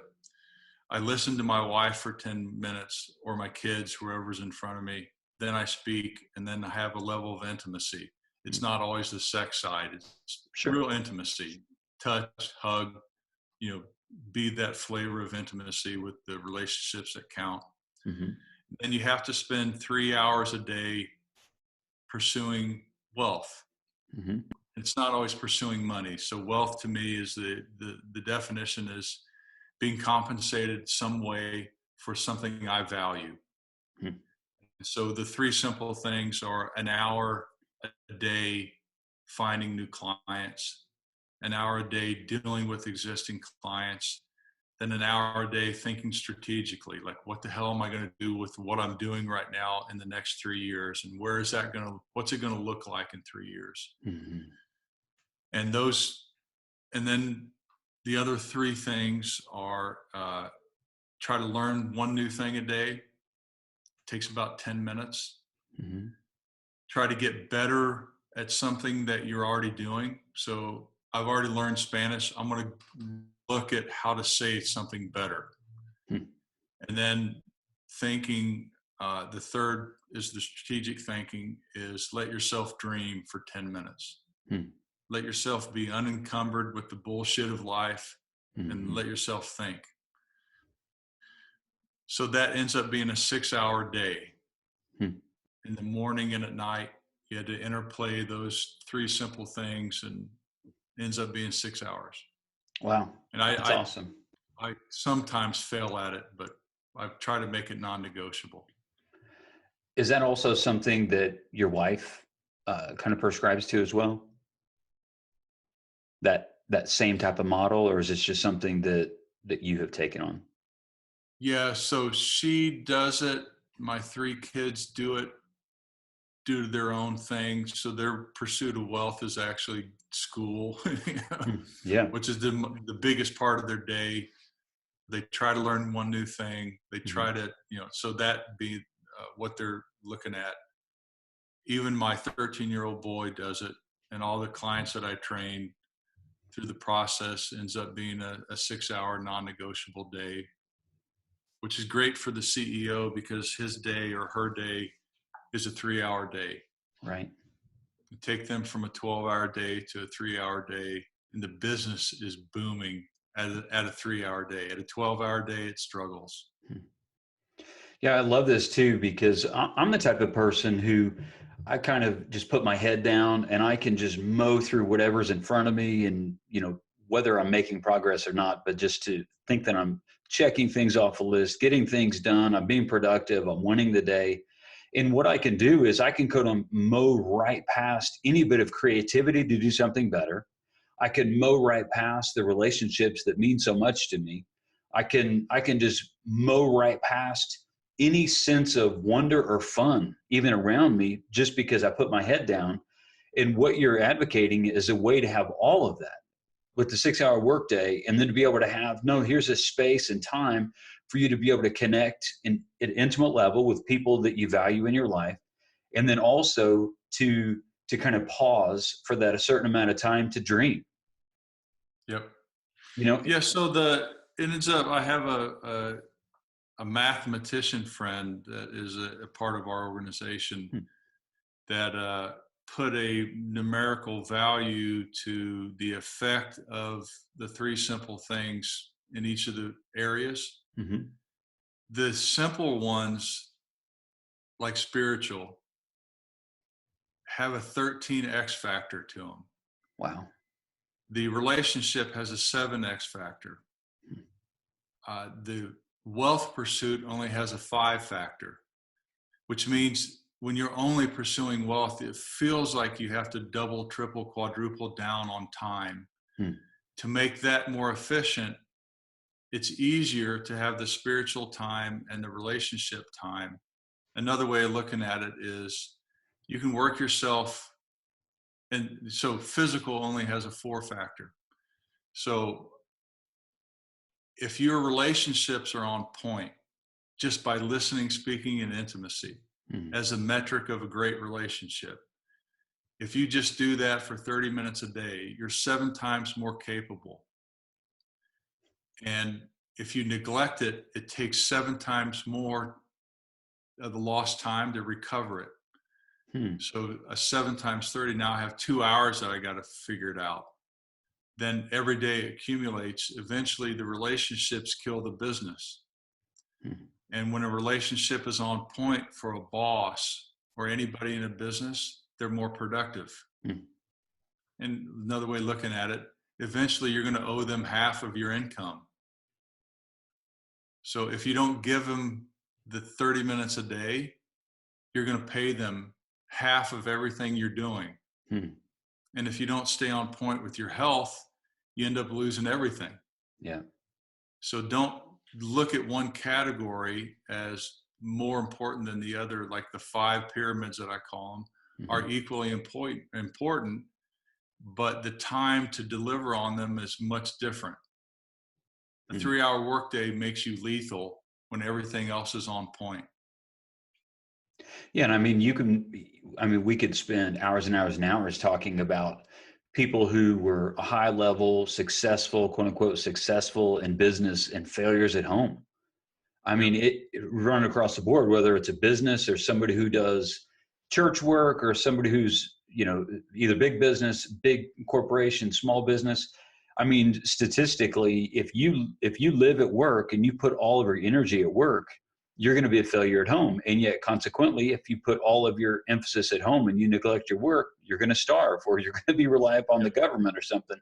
I listen to my wife for 10 minutes, or my kids, whoever's in front of me. Then I speak, and then I have a level of intimacy. It's not always the sex side. It's real intimacy, touch, hug, be that flavor of intimacy with the relationships that count. And you have to spend 3 hours a day pursuing wealth. It's not always pursuing money. So wealth to me is the definition is being compensated some way for something I value. So the 3 simple things are an hour a day finding new clients, an hour a day dealing with existing clients, then an hour a day thinking strategically, like what the hell am I going to do with what I'm doing right now in the next 3 years, and what's it going to look like in 3 years? Mm-hmm. And then the other three things are try to learn one new thing a day. It takes about 10 minutes. Mm-hmm. Try to get better at something that you're already doing. So I've already learned Spanish. I'm going to look at how to say something better. Hmm. And then thinking, the third is the strategic thinking, is let yourself dream for 10 minutes. Hmm. Let yourself be unencumbered with the bullshit of life, and Mm-hmm. let yourself think. So that ends up being a 6-hour day. Hmm. In the morning and at night, you had to interplay those three simple things, and it ends up being 6 hours. Wow. And That's awesome. I sometimes fail at it, but I try to make it non-negotiable. Is that also something that your wife kind of prescribes to as well? That same type of model, or is this just something that you have taken on? Yeah, so she does it. My three kids do their own thing. So their pursuit of wealth is actually school, Yeah. which is the biggest part of their day. They try to learn one new thing. They Mm-hmm. try to, so that be what they're looking at. Even my 13-year-old boy does it, and all the clients that I train through the process ends up being a 6-hour non-negotiable day, which is great for the CEO because his day or her day is a 3-hour day. Right. You take them from a 12-hour day to a 3-hour day, and the business is booming at a 3-hour day. At a 12-hour day, it struggles. Yeah, I love this too, because I'm the type of person who I kind of just put my head down and I can just mow through whatever's in front of me, and, whether I'm making progress or not, but just to think that I'm checking things off the list, getting things done, I'm being productive, I'm winning the day. And what I can do is I can kind of mow right past any bit of creativity to do something better. I can mow right past the relationships that mean so much to me. I can just mow right past any sense of wonder or fun even around me, just because I put my head down. And what you're advocating is a way to have all of that with the 6-hour workday, and then to be able to have, no, here's a space and time for you to be able to connect at an intimate level with people that you value in your life, and then also to kind of pause for that a certain amount of time to dream. Yep. You know, Yeah. So it ends up, I have a mathematician friend that is a part of our organization that put a numerical value to the effect of the three simple things in each of the areas. mm-hmm. The simple ones, like spiritual, have a 13x factor to them. Wow. The relationship has a 7x factor. The wealth pursuit only has a 5 factor, which means when you're only pursuing wealth, it feels like you have to double, triple, quadruple down on time. To make that more efficient, it's easier to have the spiritual time and the relationship time. Another way of looking at it is you can work yourself, and so physical only has a 4 factor. So if your relationships are on point, just by listening, speaking, and intimacy as a metric of a great relationship, if you just do that for 30 minutes a day, you're 7 times more capable. And if you neglect it, it takes 7 times more of the lost time to recover it. So a 7 times 30, now I have 2 hours that I got to figure it out. Then every day it accumulates. Eventually the relationships kill the business. And when a relationship is on point for a boss or anybody in a business, they're more productive. And another way of looking at it, eventually you're going to owe them half of your income. So if you don't give them the 30 minutes a day, you're going to pay them half of everything you're doing. And if you don't stay on point with your health, you end up losing everything. Yeah. So don't look at one category as more important than the other. Like the 5 pyramids that I call them are equally important, but the time to deliver on them is much different. A 3-hour workday makes you lethal when everything else is on point. Yeah. And I mean, we could spend hours and hours and hours talking about people who were high level, successful, quote unquote, successful in business and failures at home. I mean, it run across the board, whether it's a business or somebody who does church work or somebody who's, either big business, big corporation, small business. I mean, statistically, if you live at work and you put all of your energy at work, you're going to be a failure at home. And yet consequently, if you put all of your emphasis at home and you neglect your work, you're going to starve, or you're going to be reliant on the government or something.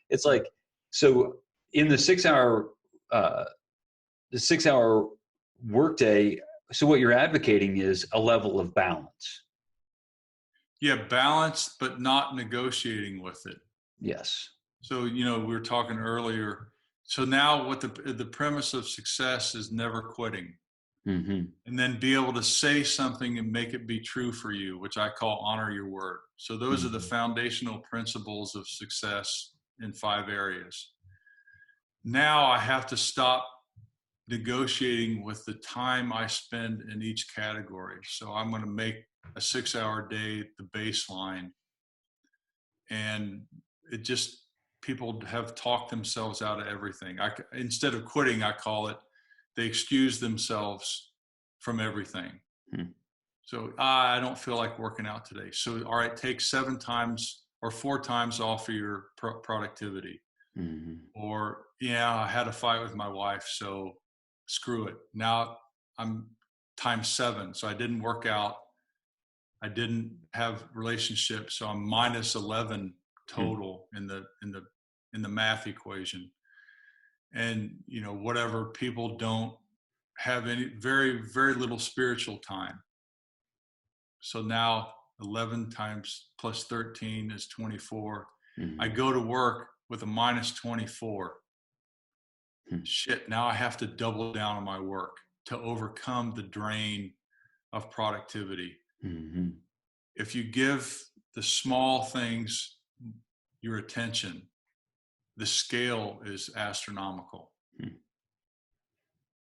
It's like, so in the 6-hour, the 6-hour workday, so what you're advocating is a level of balance. Yeah, balance, but not negotiating with it. Yes. So, we were talking earlier. So now what the premise of success is never quitting. And then be able to say something and make it be true for you, which I call honor your word. So those are the foundational principles of success in 5 areas. Now I have to stop negotiating with the time I spend in each category. So I'm going to make a 6-hour day the baseline. And it just, people have talked themselves out of everything. Instead of quitting, I call it, they excuse themselves from everything. So I don't feel like working out today. So, all right, take 7 times or 4 times off of your productivity. Or, I had a fight with my wife, so screw it. Now I'm times 7. So I didn't work out. I didn't have relationships. So I'm minus 11 total in the math equation. And, whatever, people don't have any, very, very little spiritual time. So now 11 times plus 13 is 24. I go to work with a minus 24. Shit, now I have to double down on my work to overcome the drain of productivity. If you give the small things your attention, the scale is astronomical.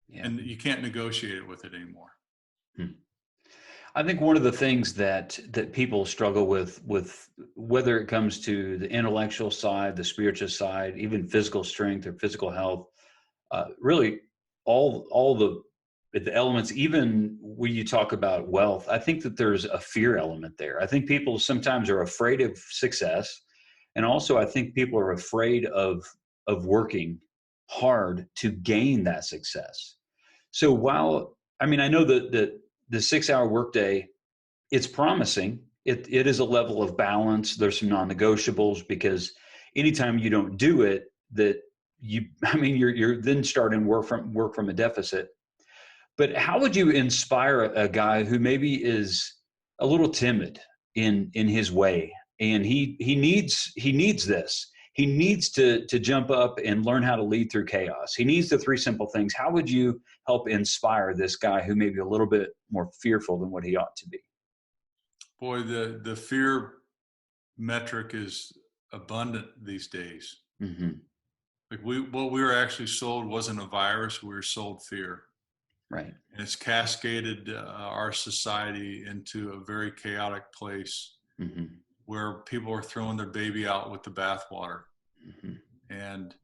Yeah. And you can't negotiate it with it anymore. I think one of the things that people struggle with whether it comes to the intellectual side, the spiritual side, even physical strength or physical health, really all the elements, even when you talk about wealth, I think that there's a fear element there. I think people sometimes are afraid of success. And also I think people are afraid of working hard to gain that success. So while, I know that the 6-hour workday, it's promising. It is a level of balance. There's some non-negotiables, because anytime you don't do it, you're then starting work from a deficit. But how would you inspire a guy who maybe is a little timid in his way, and he needs this? He needs to jump up and learn how to lead through chaos. He needs the 3 simple things. How would you help inspire this guy who may be a little bit more fearful than what he ought to be? Boy, the fear metric is abundant these days. Like what we were actually sold wasn't a virus. We were sold fear. Right. And it's cascaded our society into a very chaotic place where people are throwing their baby out with the bathwater. And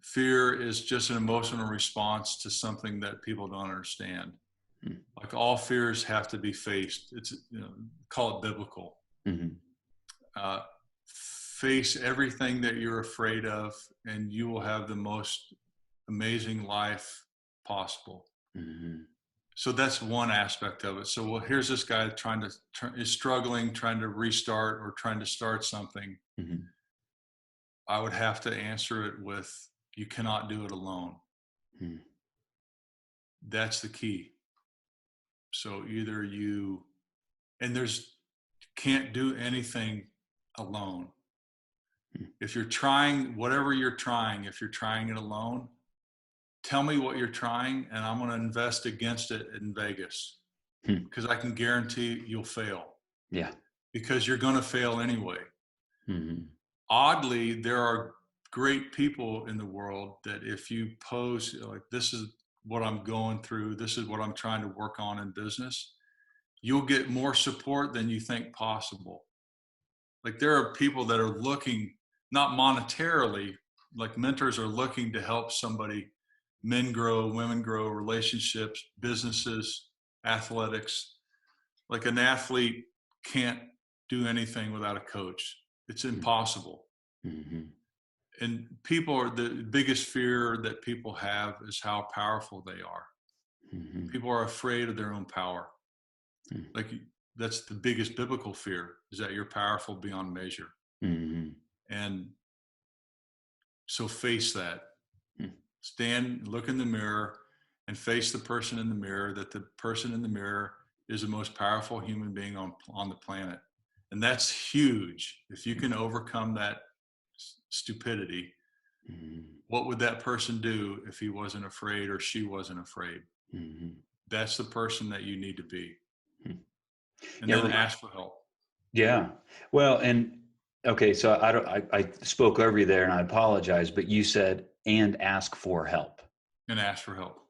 fear is just an emotional response to something that people don't understand. Like all fears have to be faced. It's, call it biblical. Face everything that you're afraid of, and you will have the most amazing life possible. So that's one aspect of it. So here's this guy is struggling, trying to restart or trying to start something. I would have to answer it with, you cannot do it alone. That's the key. So either can't do anything alone. If you're trying, whatever you're trying, if you're trying it alone, tell me what you're trying, and I'm going to invest against it in Vegas, because I can guarantee you'll fail. Yeah. Because you're going to fail anyway. Mm-hmm. Oddly, there are great people in the world that if you pose like, this is what I'm going through, this is what I'm trying to work on in business, you'll get more support than you think possible. Like, there are people that are looking, not monetarily, like mentors are looking to help somebody, men grow, women grow, relationships, businesses, athletics. Like, an athlete can't do anything without a coach. It's impossible. Mm-hmm. And people are, the biggest fear that people have is how powerful they are. Mm-hmm. People are afraid of their own power. Mm-hmm. Like, that's the biggest biblical fear, is that you're powerful beyond measure. Mm-hmm. And so face that. Mm-hmm. Stand, look in the mirror, and face the person in the mirror, that the person in the mirror is the most powerful human being on the planet. And that's huge. If you can overcome that stupidity, mm-hmm. what would that person do if he wasn't afraid or she wasn't afraid? Mm-hmm. That's the person that you need to be. Mm-hmm. And then ask for help. Yeah. Well, and okay, so I spoke over you there, and I apologize, but you said, and ask for help. And ask for help.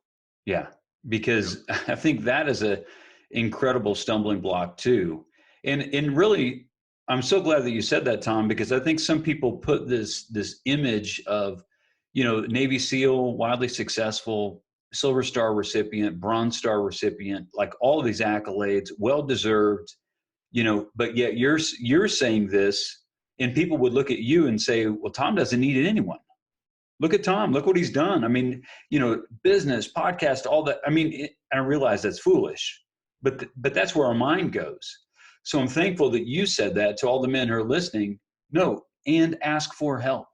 Yeah. Because I think that is a incredible stumbling block too. And really, I'm so glad that you said that, Thom, because I think some people put this image of, Navy SEAL, wildly successful, Silver Star recipient, Bronze Star recipient, like all of these accolades, well-deserved, but yet you're saying this, and people would look at you and say, well, Thom doesn't need anyone. Look at Thom. Look what he's done. I mean, business, podcast, all that. I mean, I realize that's foolish, but that's where our mind goes. So I'm thankful that you said that to all the men who are listening. No, and ask for help.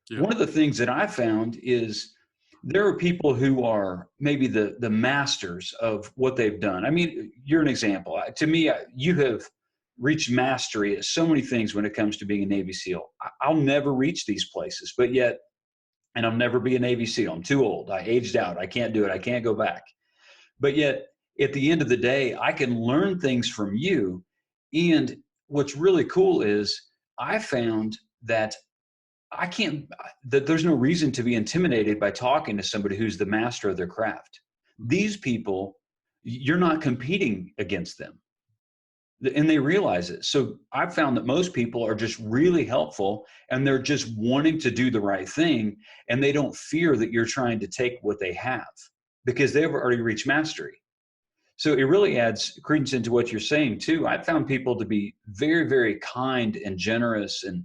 Yeah. One of the things that I found is there are people who are maybe the masters of what they've done. I mean, you're an example. To me, you have reached mastery at so many things when it comes to being a Navy SEAL. I'll never reach these places, and I'll never be a Navy SEAL. I'm too old. I aged out. I can't do it. I can't go back. But yet, at the end of the day, I can learn things from you. And what's really cool is I found that there's no reason to be intimidated by talking to somebody who's the master of their craft. These people, you're not competing against them. And they realize it. So I've found that most people are just really helpful, and they're just wanting to do the right thing. And they don't fear that you're trying to take what they have, because they've already reached mastery. So it really adds credence into what you're saying too. I've found people to be very, very kind and generous and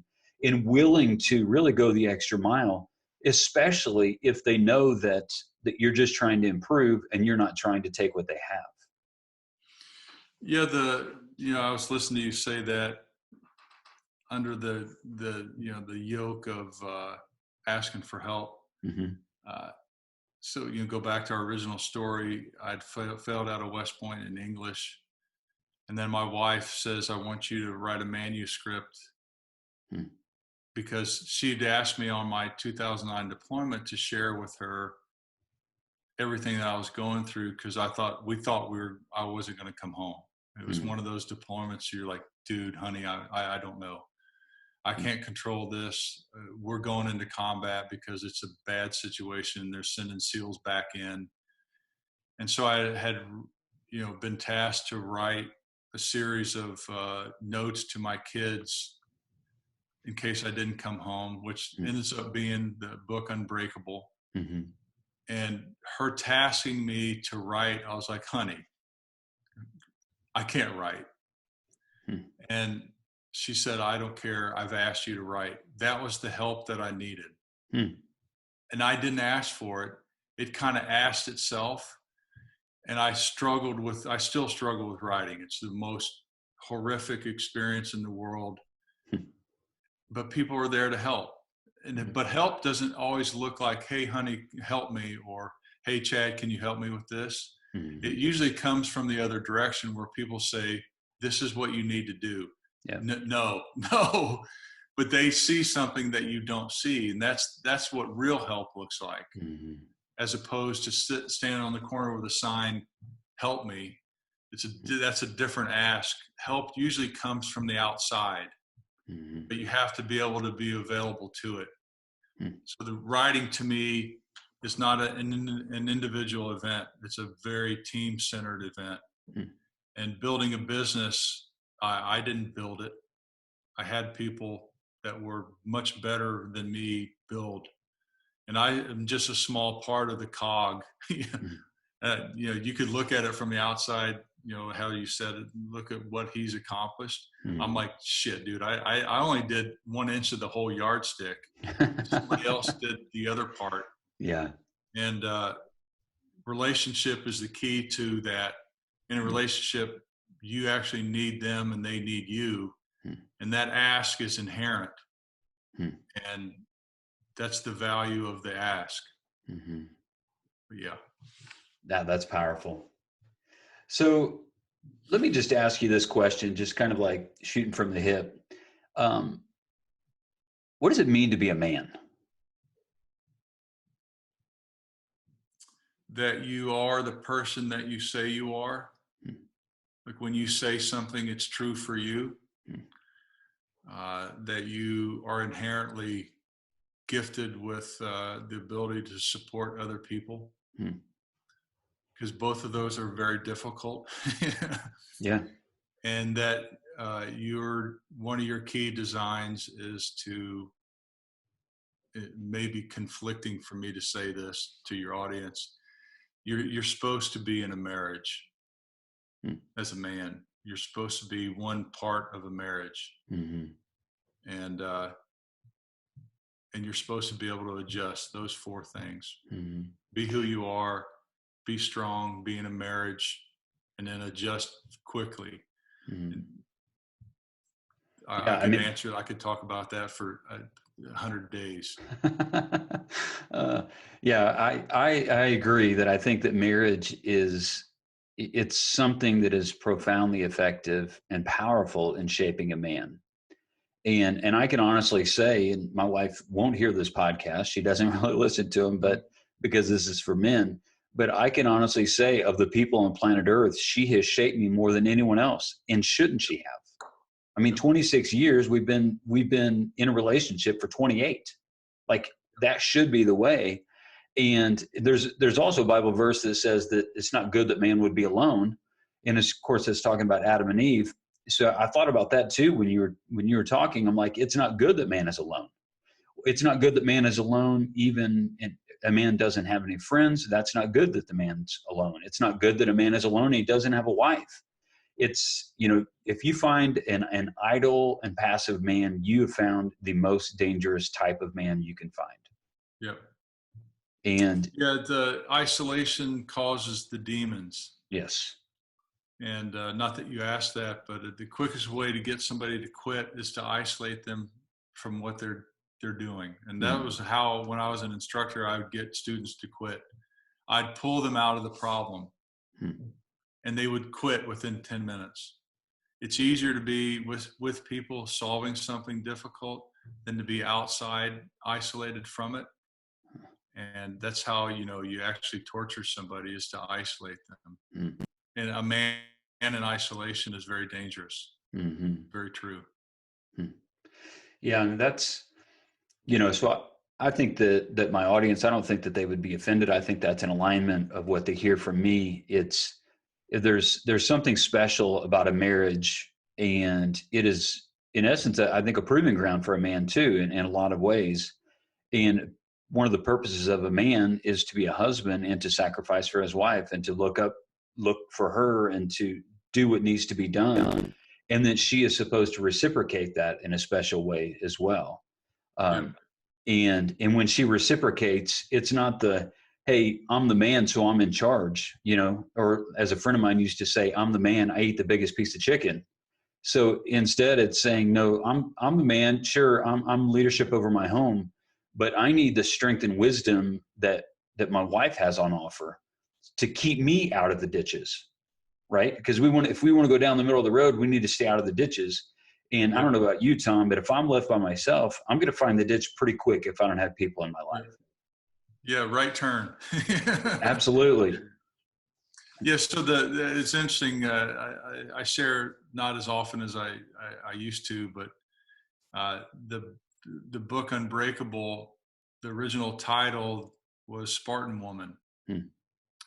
willing to really go the extra mile, especially if they know that you're just trying to improve and you're not trying to take what they have. Yeah, I was listening to you say that under the yoke of asking for help. Mm-hmm. So go back to our original story. I'd failed out of West Point in English, and then my wife says, "I want you to write a manuscript," because she'd asked me on my 2009 deployment to share with her everything that I was going through, because I wasn't going to come home. It was one of those deployments you're like, dude, honey, I don't know. I can't control this. We're going into combat because it's a bad situation. They're sending SEALs back in. And so I had, been tasked to write a series of notes to my kids in case I didn't come home, which ends up being the book Unbreakable. Mm-hmm. And her tasking me to write, I was like, honey, I can't write. And she said, I don't care. I've asked you to write. That was the help that I needed. And I didn't ask for it. It kind of asked itself. And I still struggle with writing. It's the most horrific experience in the world. But people are there to help. But help doesn't always look like, hey, honey, help me, or hey, Chad, can you help me with this? Mm-hmm. It usually comes from the other direction, where people say, this is what you need to do. Yeah. No. but they see something that you don't see. And that's what real help looks like, as opposed to standing on the corner with a sign, help me. That's a different ask. Help usually comes from the outside, but you have to be able to be available to it. So the writing to me is not an individual event. It's a very team-centered event. And building a business, I didn't build it. I had people that were much better than me build. And I am just a small part of the cog. You could look at it from the outside, how you said it, look at what he's accomplished. I'm like, shit, dude, I only did 1 inch of the whole yardstick. Somebody else did the other part. Yeah. And relationship is the key to that. In a relationship, you actually need them and they need you. And that ask is inherent. And that's the value of the ask. Yeah. That's powerful. So let me just ask you this question, just kind of like shooting from the hip. What does it mean to be a man? That you are the person that you say you are. Like when you say something, it's true for you. That you are inherently gifted with the ability to support other people. Because both of those are very difficult. Yeah. And that one of your key designs is to, it may be conflicting for me to say this to your audience, you're supposed to be in a marriage as a man. You're supposed to be one part of a marriage. And you're supposed to be able to adjust those 4 things. Be who you are, be strong, be in a marriage, and then adjust quickly. I could talk about that for 100 days. I agree that I think that marriage it's something that is profoundly effective and powerful in shaping a man. And I can honestly say, and my wife won't hear this podcast, she doesn't really listen to them, but because this is for men, but I can honestly say of the people on planet Earth, she has shaped me more than anyone else. And shouldn't she have? I mean, 26 years, we've been in a relationship for 28. Like that should be the way. And there's also a Bible verse that says that it's not good that man would be alone. And of course, it's talking about Adam and Eve. So I thought about that too when you were talking. I'm like, it's not good that man is alone. It's not good that man is alone, even a man doesn't have any friends. That's not good that the man's alone. It's not good that a man is alone and he doesn't have a wife. It's, if you find an idle and passive man, you have found the most dangerous type of man you can find. Yep. And the isolation causes the demons. Yes. And not that you asked that, but the quickest way to get somebody to quit is to isolate them from what they're doing. And that was how, when I was an instructor, I would get students to quit. I'd pull them out of the problem and they would quit within 10 minutes. It's easier to be with people solving something difficult than to be outside, isolated from it. And that's how, you actually torture somebody, is to isolate them. And a man in isolation is very dangerous. Very true. Yeah. And that's, so I think that my audience, I don't think that they would be offended. I think that's an alignment of what they hear from me. There's something special about a marriage, and it is, in essence, I think a proving ground for a man too, in a lot of ways. And one of the purposes of a man is to be a husband and to sacrifice for his wife and to look for her and to do what needs to be done. And that she is supposed to reciprocate that in a special way as well. And when she reciprocates, it's not hey, I'm the man, so I'm in charge, or as a friend of mine used to say, I'm the man, I eat the biggest piece of chicken. So instead it's saying, no, I'm the man. Sure. I'm leadership over my home, but I need the strength and wisdom that my wife has on offer to keep me out of the ditches. Right. Because if we want to go down the middle of the road, we need to stay out of the ditches. And I don't know about you, Tom, but if I'm left by myself, I'm going to find the ditch pretty quick if I don't have people in my life. Yeah, right turn. Absolutely. Yeah, so it's interesting. I share not as often as I used to, but the book Unbreakable, the original title was Spartan Woman. Hmm.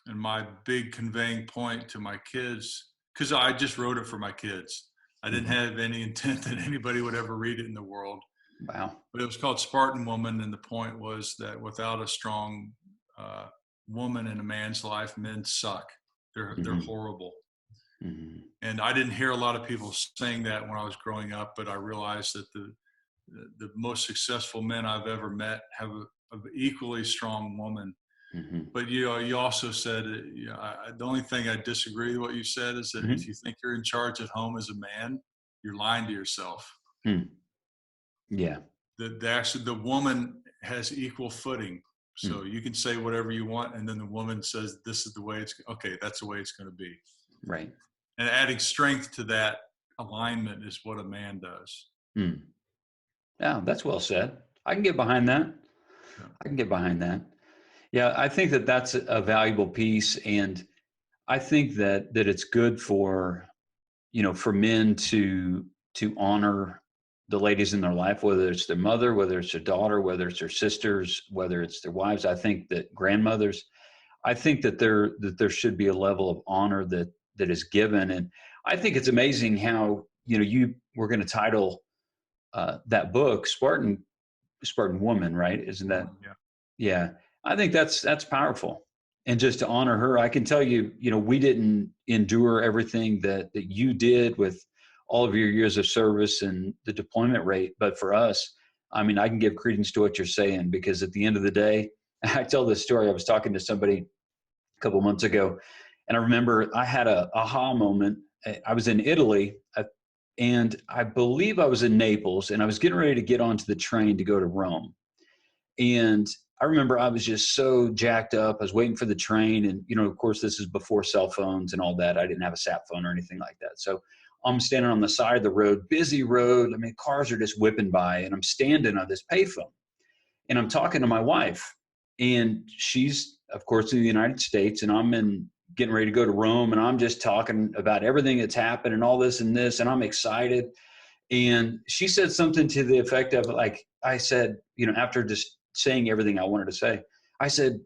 And my big conveying point to my kids, because I just wrote it for my kids. I didn't have any intent that anybody would ever read it in the world. Wow. But it was called Spartan Woman, and the point was that without a strong woman in a man's life, men suck. They're horrible. Mm-hmm. And I didn't hear a lot of people saying that when I was growing up, but I realized that the most successful men I've ever met have an equally strong woman. Mm-hmm. But you also said, the only thing I disagree with what you said is that if you think you're in charge at home as a man, you're lying to yourself. Yeah. The woman has equal footing. So you can say whatever you want, and then the woman says, this is the way that's the way it's going to be. Right. And adding strength to that alignment is what a man does. Yeah, that's well said. I can get behind that. Yeah. I can get behind that. Yeah, I think that that's a valuable piece. And I think that it's good for, for men to honor the ladies in their life, whether it's their mother, whether it's their daughter, whether it's their sisters, whether it's their wives. I think that grandmothers, I think that there should be a level of honor that is given. And I think it's amazing how, you were going to title that book Spartan Woman, right? Isn't that? Yeah. Yeah. I think that's powerful. And just to honor her, I can tell you, we didn't endure everything that you did with all of your years of service and the deployment rate. But for us, I mean, I can give credence to what you're saying, because at the end of the day, I tell this story. I was talking to somebody a couple months ago, and I remember I had a aha moment. I was in Italy, and I believe I was in Naples, and I was getting ready to get onto the train to go to Rome. And I remember I was just so jacked up. I was waiting for the train. And, of course, this is before cell phones and all that. I didn't have a sat phone or anything like that. So I'm standing on the side of the road, busy road. I mean, cars are just whipping by, and I'm standing on this payphone. And I'm talking to my wife. And she's, of course, in the United States. And I'm getting ready to go to Rome. And I'm just talking about everything that's happened and all this and this. And I'm excited. And she said something to the effect of, like, I said, after just saying everything I wanted to say, I said,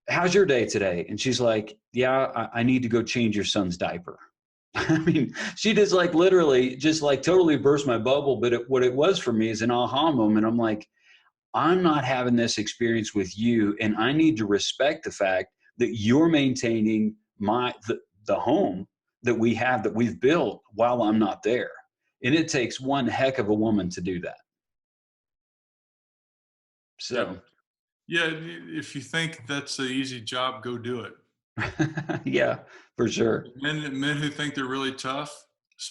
how's your day today? And she's like, yeah, I need to go change your son's diaper. I mean, she just literally just totally burst my bubble. But what it was for me is an aha moment. I'm like, I'm not having this experience with you. And I need to respect the fact that you're maintaining the home that we've built while I'm not there. And it takes one heck of a woman to do that. So, yeah, if you think that's an easy job, go do it. yeah, for sure. Men who think they're really tough,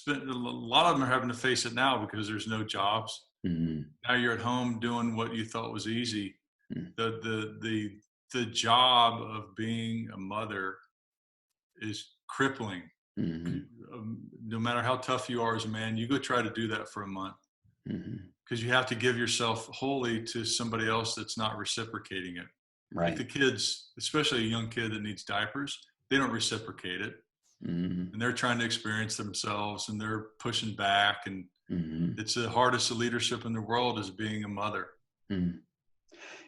a lot of them are having to face it now because there's no jobs. Now you're at home doing what you thought was easy. The job of being a mother is crippling. No matter how tough you are as a man, you go try to do that for a month, because you have to give yourself wholly to somebody else that's not reciprocating it. Right. Like the kids, especially a young kid that needs diapers, they don't reciprocate it. And they're trying to experience themselves, and they're pushing back. And it's the hardest leadership in the world is being a mother.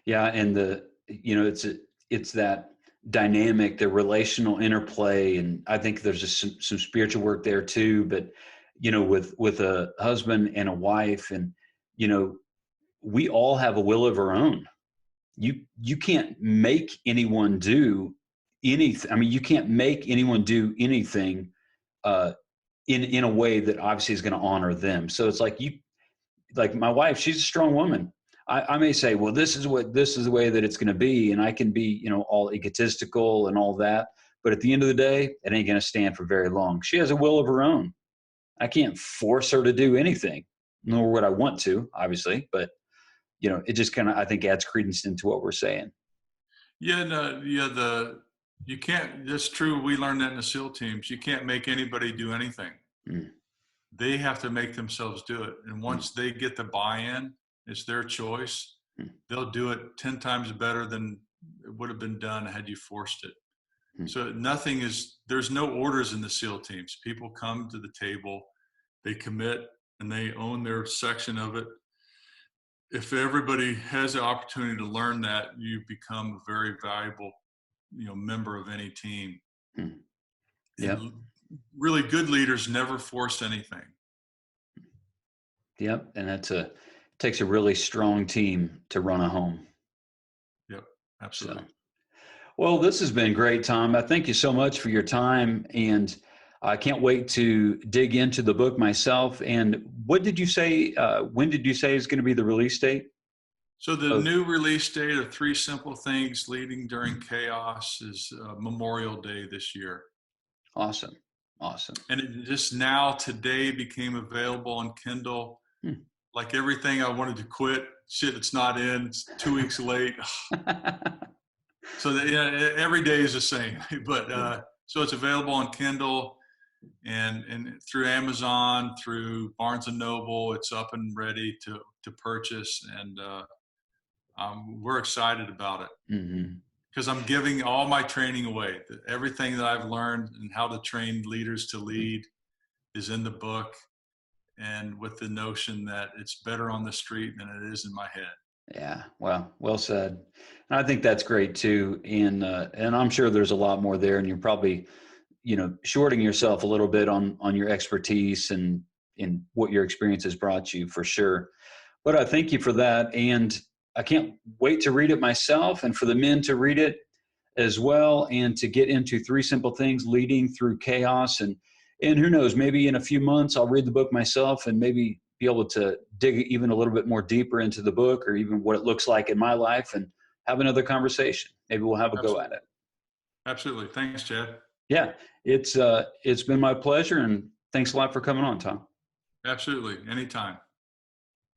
Yeah. And it's that dynamic, the relational interplay. And I think there's just some spiritual work there too, but with a husband and a wife, and we all have a will of our own. You can't make anyone do anything. I mean, you can't make anyone do anything in a way that obviously is going to honor them. So it's like my wife, she's a strong woman. I may say, well, this is the way that it's going to be. And I can be, all egotistical and all that. But at the end of the day, it ain't going to stand for very long. She has a will of her own. I can't force her to do anything, nor would I want to, obviously. But, it just kind of, I think, adds credence into what we're saying. Yeah, no, yeah, you can't, that's true. We learned that in the SEAL teams. You can't make anybody do anything. they have to make themselves do it. And once they get the buy-in, it's their choice. They'll do it 10 times better than it would have been done had you forced it. So there's no orders in the SEAL teams. People come to the table, they commit, and they own their section of it. If everybody has the opportunity to learn that, you become a very valuable, member of any team. Yep. And really good leaders never force anything. Yep. And takes a really strong team to run a home. Yep. Absolutely. So, well, this has been great, Thom. I thank you so much for your time, and I can't wait to dig into the book myself. And what did you say, when did you say is going to be the release date? So the new release date of 3 Simple Things Leading During Chaos is Memorial Day this year. Awesome. Awesome. And it just now today became available on Kindle. Like everything I wanted to quit, it's not in, it's 2 weeks late. So every day is the same, but so it's available on Kindle and through Amazon, through Barnes and Noble. It's up and ready to purchase, and we're excited about it because I'm giving all my training away. Everything that I've learned and how to train leaders to lead is in the book, and with the notion that it's better on the street than it is in my head. Yeah, well said. And I think that's great too. And I'm sure there's a lot more there, and you're probably, shorting yourself a little bit on your expertise and in what your experience has brought you, for sure. But I thank you for that. And I can't wait to read it myself, and for the men to read it as well, and to get into 3 Simple Things Leading Through Chaos. And who knows, maybe in a few months I'll read the book myself and maybe be able to dig even a little bit more deeper into the book, or even what it looks like in my life, and have another conversation. Maybe we'll have a go at it. Absolutely. Thanks, Chad. Yeah, it's been my pleasure, and thanks a lot for coming on, Thom. Absolutely. Anytime.